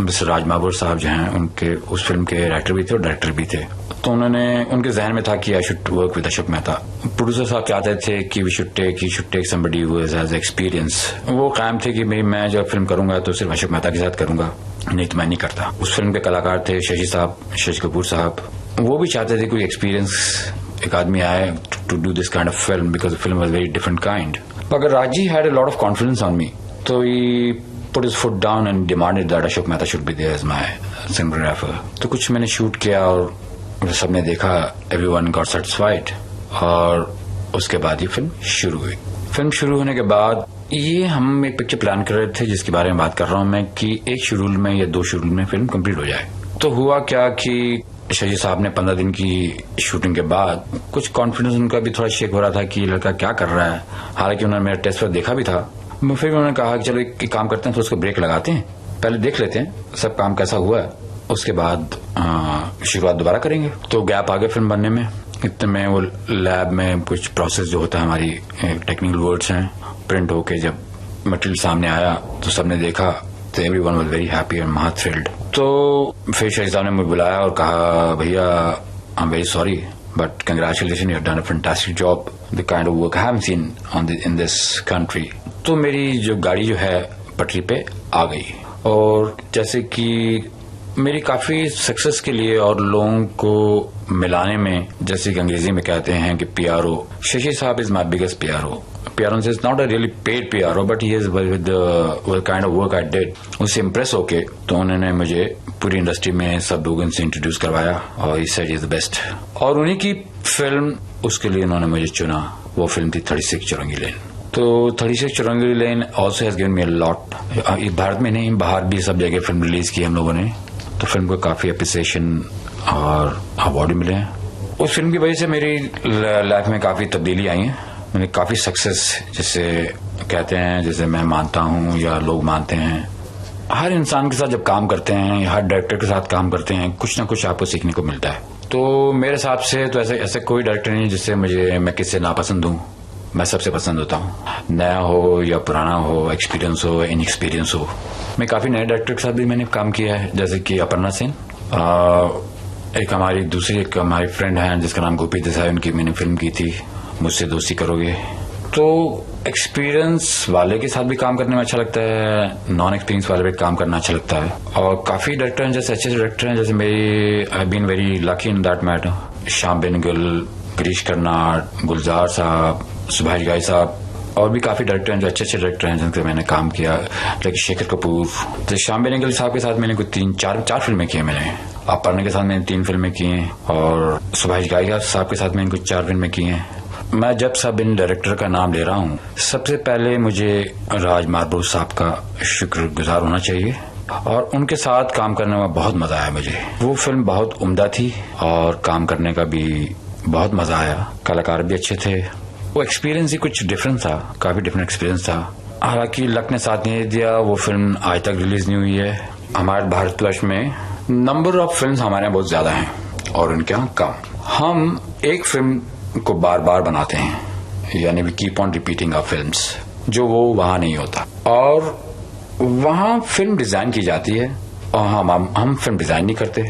मिस्टर राज महाब्रोर साहब जो हैं उनके उस फिल्म के राइटर भी थे और डायरेक्टर भी थे। तो उनके जहन में था कि I should work with Ashok Mehta. Producer साहब चाहते थे कि we should take somebody who has experience. वो कायम थे कि मैं जब फिल्म करूंगा तो सिर्फ अशोक मेहता के साथ करूंगा, नहीं तो मैं नहीं करता। उस फिल्म के कलाकार थे शशि कपूर साहब। वो भी चाहते थे कोई एक्सपीरियंस एक आदमी आए to do this kind of film because the film was very different kind. अगर Raji had a lot of confidence on me, तो he put his foot down and demanded that Ashok Mehta should be there as my cinematographer. तो कुछ मैंने shoot किया और सबने देखा, everyone got satisfied, और उसके बाद ये फिल्म शुरू हुई। फिल्म शुरू होने के बाद ये हम एक पिक्चर प्लान कर रहे थे जिसके बारे में बात कर रहा हूं मैं कि एक शेड्यूल में या 2 शेड्यूल में फिल्म कंप्लीट हो जाए। तो हुआ क्या कि शशि साहब ने 15 दिन की शूटिंग के बाद कुछ कॉन्फिडेंस उनका भी थोड़ा शेक हो रहा था कि ये लड़का क्या कर रहा है। हालांकि उन्होंने मेरा टेस्ट पर देखा भी था। फिर उन्होंने कहा कि चलो एक काम करते हैं, तो उसको ब्रेक लगाते हैं, पहले देख लेते हैं सब काम कैसा हुआ है, उसके बाद शुरुआत दोबारा करेंगे। तो गैप आ गया फिल्म बनने में। इतने में वो लैब में कुछ प्रोसेस जो होता है, हमारी टेक्निकल वर्ड्स हैं, प्रिंट होके जब मटेरियल सामने आया तो सबने देखा तो everyone was very happy and महा थ्रिल्ड। तो फिर शशि साहब ने मुझे बुलाया और कहा, भैया I am very sorry but congratulation, you have done a fantastic job, the kind of work I have seen in this country. तो मेरी जो गाड़ी जो है पटरी पे आ गई और जैसे कि मेरी काफी सक्सेस के लिए और लोगों को मिलाने में, जैसे कि अंग्रेजी में कहते हैं कि PRO, शशि साहब is my biggest PRO। PRO is not a really paid PRO but he is with the kind of work I did. उससे इम्प्रेस होके तो उन्होंने मुझे पूरी इंडस्ट्री में सब लोगों से इंट्रोड्यूस करवाया और he said is the best. और उन्हीं की फिल्म उसके लिए उन्होंने मुझे चुना। वो फिल्म थी 36 चौरंगी लेन। तो 36 Chowringhee lane also has given me a lot. Bharat में नहीं, बाहर भी सब जगह फिल्म रिलीज की हम लोगों ने। तो फिल्म को काफी अप्रिसिएशन और अवार्ड मिले हैं। उस फिल्म की वजह से मेरी लाइफ में काफी तब्दीली आई है। मैंने काफी सक्सेस जिसे कहते हैं, जैसे मैं मानता हूं या लोग मानते हैं, हर इंसान के साथ जब काम करते हैं या हर डायरेक्टर के साथ काम करते हैं, कुछ ना कुछ आपको सीखने को मिलता है। तो मेरे हिसाब से तो ऐसे कोई डायरेक्टर नहीं जिससे मैं किससे नापसंद हूं। मैं सबसे पसंद होता हूँ, नया हो या पुराना हो, एक्सपीरियंस हो या इनएक्सपीरियंस हो। मैं काफी नए डायरेक्टर के साथ भी मैंने काम किया है, जैसे कि अपर्णा सेन। एक हमारी फ्रेंड है जिसका नाम गोपी देसाई, उनकी मैंने फिल्म की थी मुझसे दोस्ती करोगे। तो एक्सपीरियंस वाले के साथ भी काम करने में अच्छा लगता है, नॉन एक्सपीरियंस वाले भी काम करना अच्छा लगता है। और काफी डायरेक्टर हैं, जैसे अच्छे डायरेक्टर हैं, जैसे मेरी I been very lucky in that matter. Shyam Benegal, Girish Karnad, Gulzar साहब, सुभाष घाई साहब, और भी काफी डायरेक्टर हैं जो अच्छे डायरेक्टर हैं जिनसे मैंने काम किया, लाइक शेखर कपूर। तो श्याम बेनेगल साहब के साथ मैंने कुछ 3-4 फिल्में की हैं। मैंने अपर्णा के साथ मैंने 3 फिल्में की हैं, और सुभाष घाई साहब के साथ मैंने कुछ 4 फिल्में की हैं। मैं जब सब इन डायरेक्टर का नाम ले रहा हूँ, सबसे पहले मुझे राज मार्बल साहब का शुक्रगुजार होना चाहिए, और उनके साथ काम करने में बहुत मजा आया मुझे। वो फिल्म बहुत उम्दा थी और काम करने का भी बहुत मजा आया, कलाकार भी अच्छे थे। वो एक्सपीरियंस ही कुछ डिफरेंट था, काफी डिफरेंट एक्सपीरियंस था। हालांकि लक ने साथ नहीं दिया, वो फिल्म आज तक रिलीज नहीं हुई है। हमारे भारतवर्ष में नंबर ऑफ फिल्म्स हमारे यहाँ बहुत ज्यादा हैं और उनके यहाँ कम। हम एक फिल्म को बार बार बनाते हैं, यानी we keep on repeating our films, जो वो वहां नहीं होता। और वहां फिल्म डिजाइन की जाती है और हम फिल्म डिजाइन नहीं करते।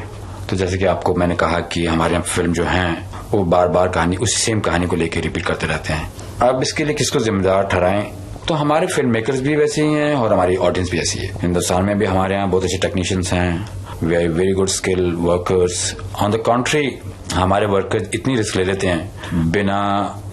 तो जैसे कि आपको मैंने कहा कि हमारे यहाँ फिल्म जो हैं वो बार बार कहानी, उसी सेम कहानी को लेकर रिपीट करते रहते हैं। अब इसके लिए किसको जिम्मेदार ठहराएं? तो हमारे फिल्म मेकर्स भी वैसे ही हैं और हमारी ऑडियंस भी ऐसी है। हिंदुस्तान में भी हमारे यहाँ बहुत अच्छे टेक्नीशियंस हैं, very good skill workers. On the contrary, हमारे वर्कर्स इतनी रिस्क ले लेते हैं बिना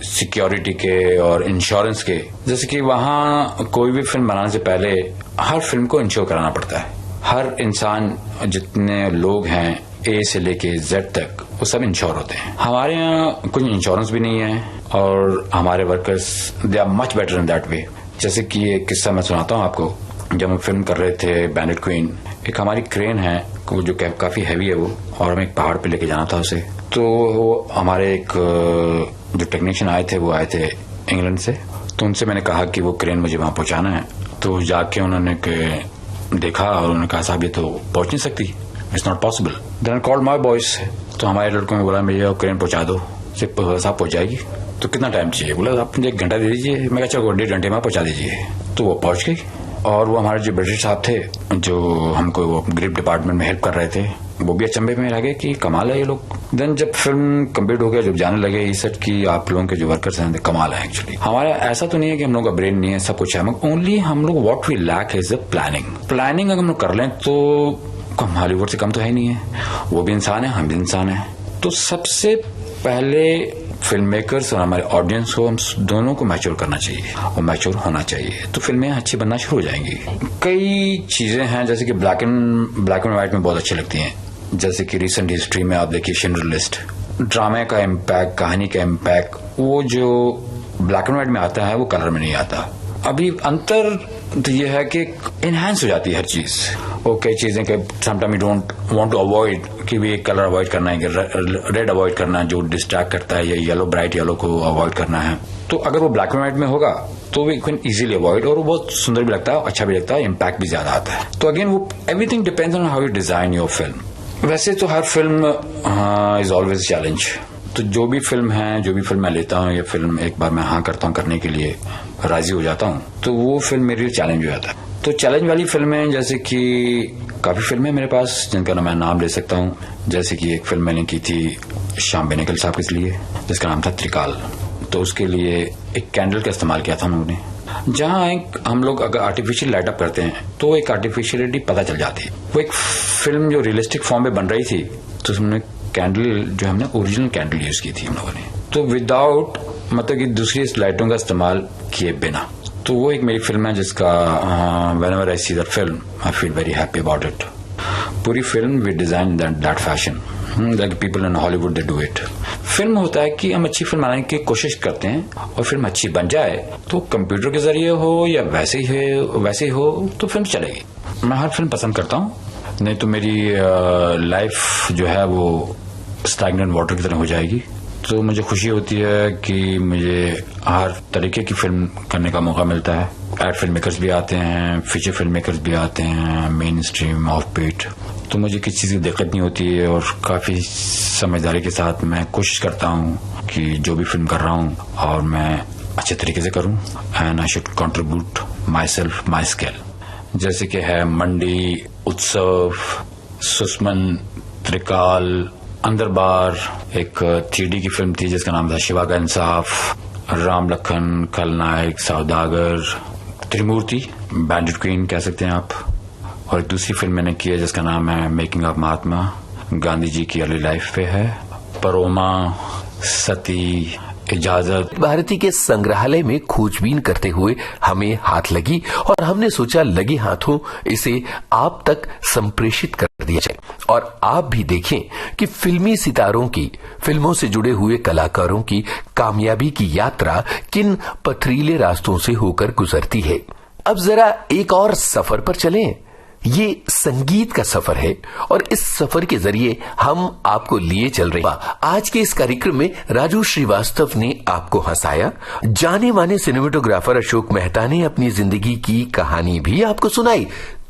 सिक्योरिटी के और इंश्योरेंस के। जैसे कि वहाँ कोई भी फिल्म बनाने से पहले हर फिल्म को इंश्योर कराना पड़ता है। हर इंसान, जितने लोग हैं ए से लेके जेड तक, वो सब इंश्योर होते हैं। हमारे यहाँ कुछ इंश्योरेंस भी नहीं है और हमारे workers they are much better in that way. जैसे कि एक किस्सा मैं सुनाता हूँ आपको। जब हम फिल्म कर रहे थे बैंडेड क्वीन, एक हमारी क्रेन है जो काफी हैवी है वो, और हमें एक पहाड़ पे लेके जाना था उसे। तो वो हमारे एक जो टेक्नीशियन आए थे, वो आए थे इंग्लैंड से। तो उनसे मैंने कहा कि वो क्रेन मुझे वहां पहुंचाना है। तो जाके उन्होंने देखा और उन्होंने कहा साहब ये तो पहुंच नहीं सकती, it's not possible. Then called my boys. तो हमारे लड़कों ने बोला भैया क्रेन पहुंचा दो। साहब पहुंच जाएगी। तो कितना टाइम चाहिए? बोला आप 1 घंटा दे दीजिए। मैं चलो 1.5 घंटे में पहुंचा दीजिए। तो वो पहुंच गई। और वो हमारे जो ब्रिटिश साहब थे जो हमको वो ग्रिप डिपार्टमेंट में हेल्प कर रहे थे, वो भी अचंभे में रह गए कि कमाल है ये लोग। देन जब फिल्म कंप्लीट हो गया, जब जाने लगे ये सेट की आप लोगों के जो वर्कर्स हैं कमाल है एक्चुअली। हमारा ऐसा तो नहीं है कि हम लोग का ब्रेन नहीं है, सब कुछ है, ओनली हम लोग what we lack is the planning अगर हम लोग कर लें तो हम हॉलीवुड से कम तो है नहीं है। वो भी इंसान है, हम भी इंसान है। तो सबसे पहले फिल्म मेकर्स और हमारे ऑडियंस को, हम दोनों को मैच्योर करना चाहिए और मैच्योर होना चाहिए, तो फिल्में अच्छी बनना शुरू हो जाएंगी। कई चीजें हैं जैसे कि ब्लैक एंड व्हाइट में बहुत अच्छी लगती हैं। जैसे कि रिसेंट हिस्ट्री में आप देखिए शिंडलर लिस्ट, ड्रामे का इम्पैक्ट, कहानी का इम्पैक्ट, वो जो ब्लैक एंड व्हाइट में आता है वो कलर में नहीं आता। अभी अंतर तो ये है कि इनहैंस हो जाती है हर चीज। वो कई चीजें sometime you don't want to avoid कि भी एक कलर अवॉइड करना है, रेड अवॉइड करना है जो डिस्ट्रैक्ट करता है, या येलो, ब्राइट येलो को अवॉइड करना है। तो अगर वो ब्लैक एंड व्हाइट में होगा तो वी कैन इजीली अवॉइड, और वो बहुत सुंदर भी लगता है, अच्छा भी लगता है, इम्पैक्ट भी ज्यादा आता है। तो अगेन वो everything depends on how you design your film. वैसे तो हर फिल्म इज ऑलवेज चैलेंज। तो जो भी फिल्म है, जो भी फिल्म मैं लेता हूँ, ये फिल्म एक बार मैं हाँ करता हूँ करने के लिए, राजी हो जाता हूँ, तो वो फिल्म मेरे लिए चैलेंज हो जाता है। तो चैलेंज वाली फिल्में जैसे कि काफी फिल्में मेरे पास जिनका मैं नाम ले सकता हूँ। जैसे कि एक फिल्म मैंने की थी श्याम बेनेगल साहब के लिए जिसका नाम था त्रिकाल। तो उसके लिए एक कैंडल का इस्तेमाल किया था हम लोगों ने, जहाँ एक हम लोग अगर आर्टिफिशियल लाइट अप करते हैं तो एक आर्टिफिशियलिटी पता चल जाती है। वो एक फिल्म जो रियलिस्टिक फॉर्म में बन रही थी, तो हमने कैंडल जो हमने ओरिजिनल कैंडल यूज की थी हम लोगों ने, तो विदाउट मतलब कि दूसरी लाइटों का इस्तेमाल किए बिना। तो वो एक मेरी फिल्म है जिसका whenever I see that film I feel very happy about it. पूरी film we design that fashion like people in Hollywood they do it. Film होता है कि हम अच्छी फिल्म बनाने की कोशिश करते हैं और फिल्म अच्छी बन जाए, तो कंप्यूटर के जरिए हो या वैसे ही हो तो फिल्म चलेगी। मैं हर फिल्म पसंद करता हूँ, नहीं तो मेरी लाइफ जो है वो स्टैग्नेंट वाटर की तरह हो जाएगी। तो मुझे खुशी होती है कि मुझे हर तरीके की फिल्म करने का मौका मिलता है। एड फिल्म मेकर्स भी आते हैं, फीचर फिल्म मेकर्स भी आते हैं, मेन स्ट्रीम, ऑफ बीट। तो मुझे किसी चीज की दिक्कत नहीं होती है और काफी समझदारी के साथ मैं कोशिश करता हूँ कि जो भी फिल्म कर रहा हूँ और मैं अच्छे तरीके से करूँ, and I should contribute my self, my skill. जैसे कि है मंडी, उत्सव, सुस्मन, त्रिकाल, अंदरबार, एक 3D की फिल्म थी जिसका नाम था शिवा का इंसाफ, राम लखन, खलनायक, सौदागर, त्रिमूर्ति, बैंडेड क्वीन कह सकते हैं आप। और एक दूसरी फिल्म मैंने की है जिसका नाम है मेकिंग ऑफ महात्मा, गांधी जी की अर्ली लाइफ पे है। परोमा, सती, इजाजत। भारती के संग्रहालय में खोजबीन करते हुए हमें हाथ लगी और हमने सोचा लगे हाथों इसे आप तक संप्रेषित कर दिया जाए और आप भी देखें कि फिल्मी सितारों की, फिल्मों से जुड़े हुए कलाकारों की कामयाबी की यात्रा किन पथरीले रास्तों से होकर गुजरती है। अब जरा एक और सफर पर चलें। ये संगीत का सफर है और इस सफर के जरिए हम आपको लिए चल रहे हैं। आज के इस कार्यक्रम में राजू श्रीवास्तव ने आपको हंसाया, जाने माने सिनेमेटोग्राफर अशोक मेहता ने अपनी जिंदगी की कहानी भी आपको सुनाई,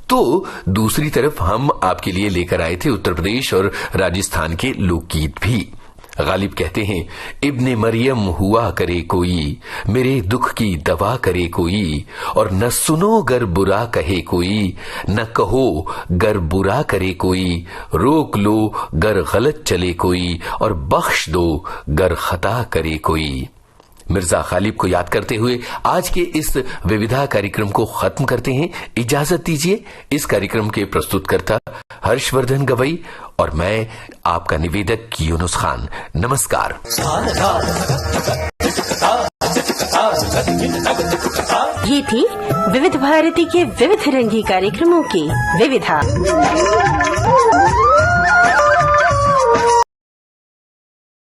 तो दूसरी तरफ हम आपके लिए लेकर आए थे उत्तर प्रदेश और राजस्थान के लोकगीत भी। गालिब कहते हैं, इब्ने मरियम हुआ करे कोई, मेरे दुख की दवा करे कोई, और न सुनो गर बुरा कहे कोई, न कहो गर बुरा करे कोई, रोक लो गर गलत चले कोई, और बख्श दो गर खता करे कोई। मिर्जा गालिब को याद करते हुए आज के इस विविधा कार्यक्रम को खत्म करते हैं। इजाजत दीजिए। इस कार्यक्रम के प्रस्तुतकर्ता हर्षवर्धन गवई और मैं आपका निवेदक यूनुस खान। नमस्कार। ये थी विविध भारती के विविध रंगी कार्यक्रमों की विविधा।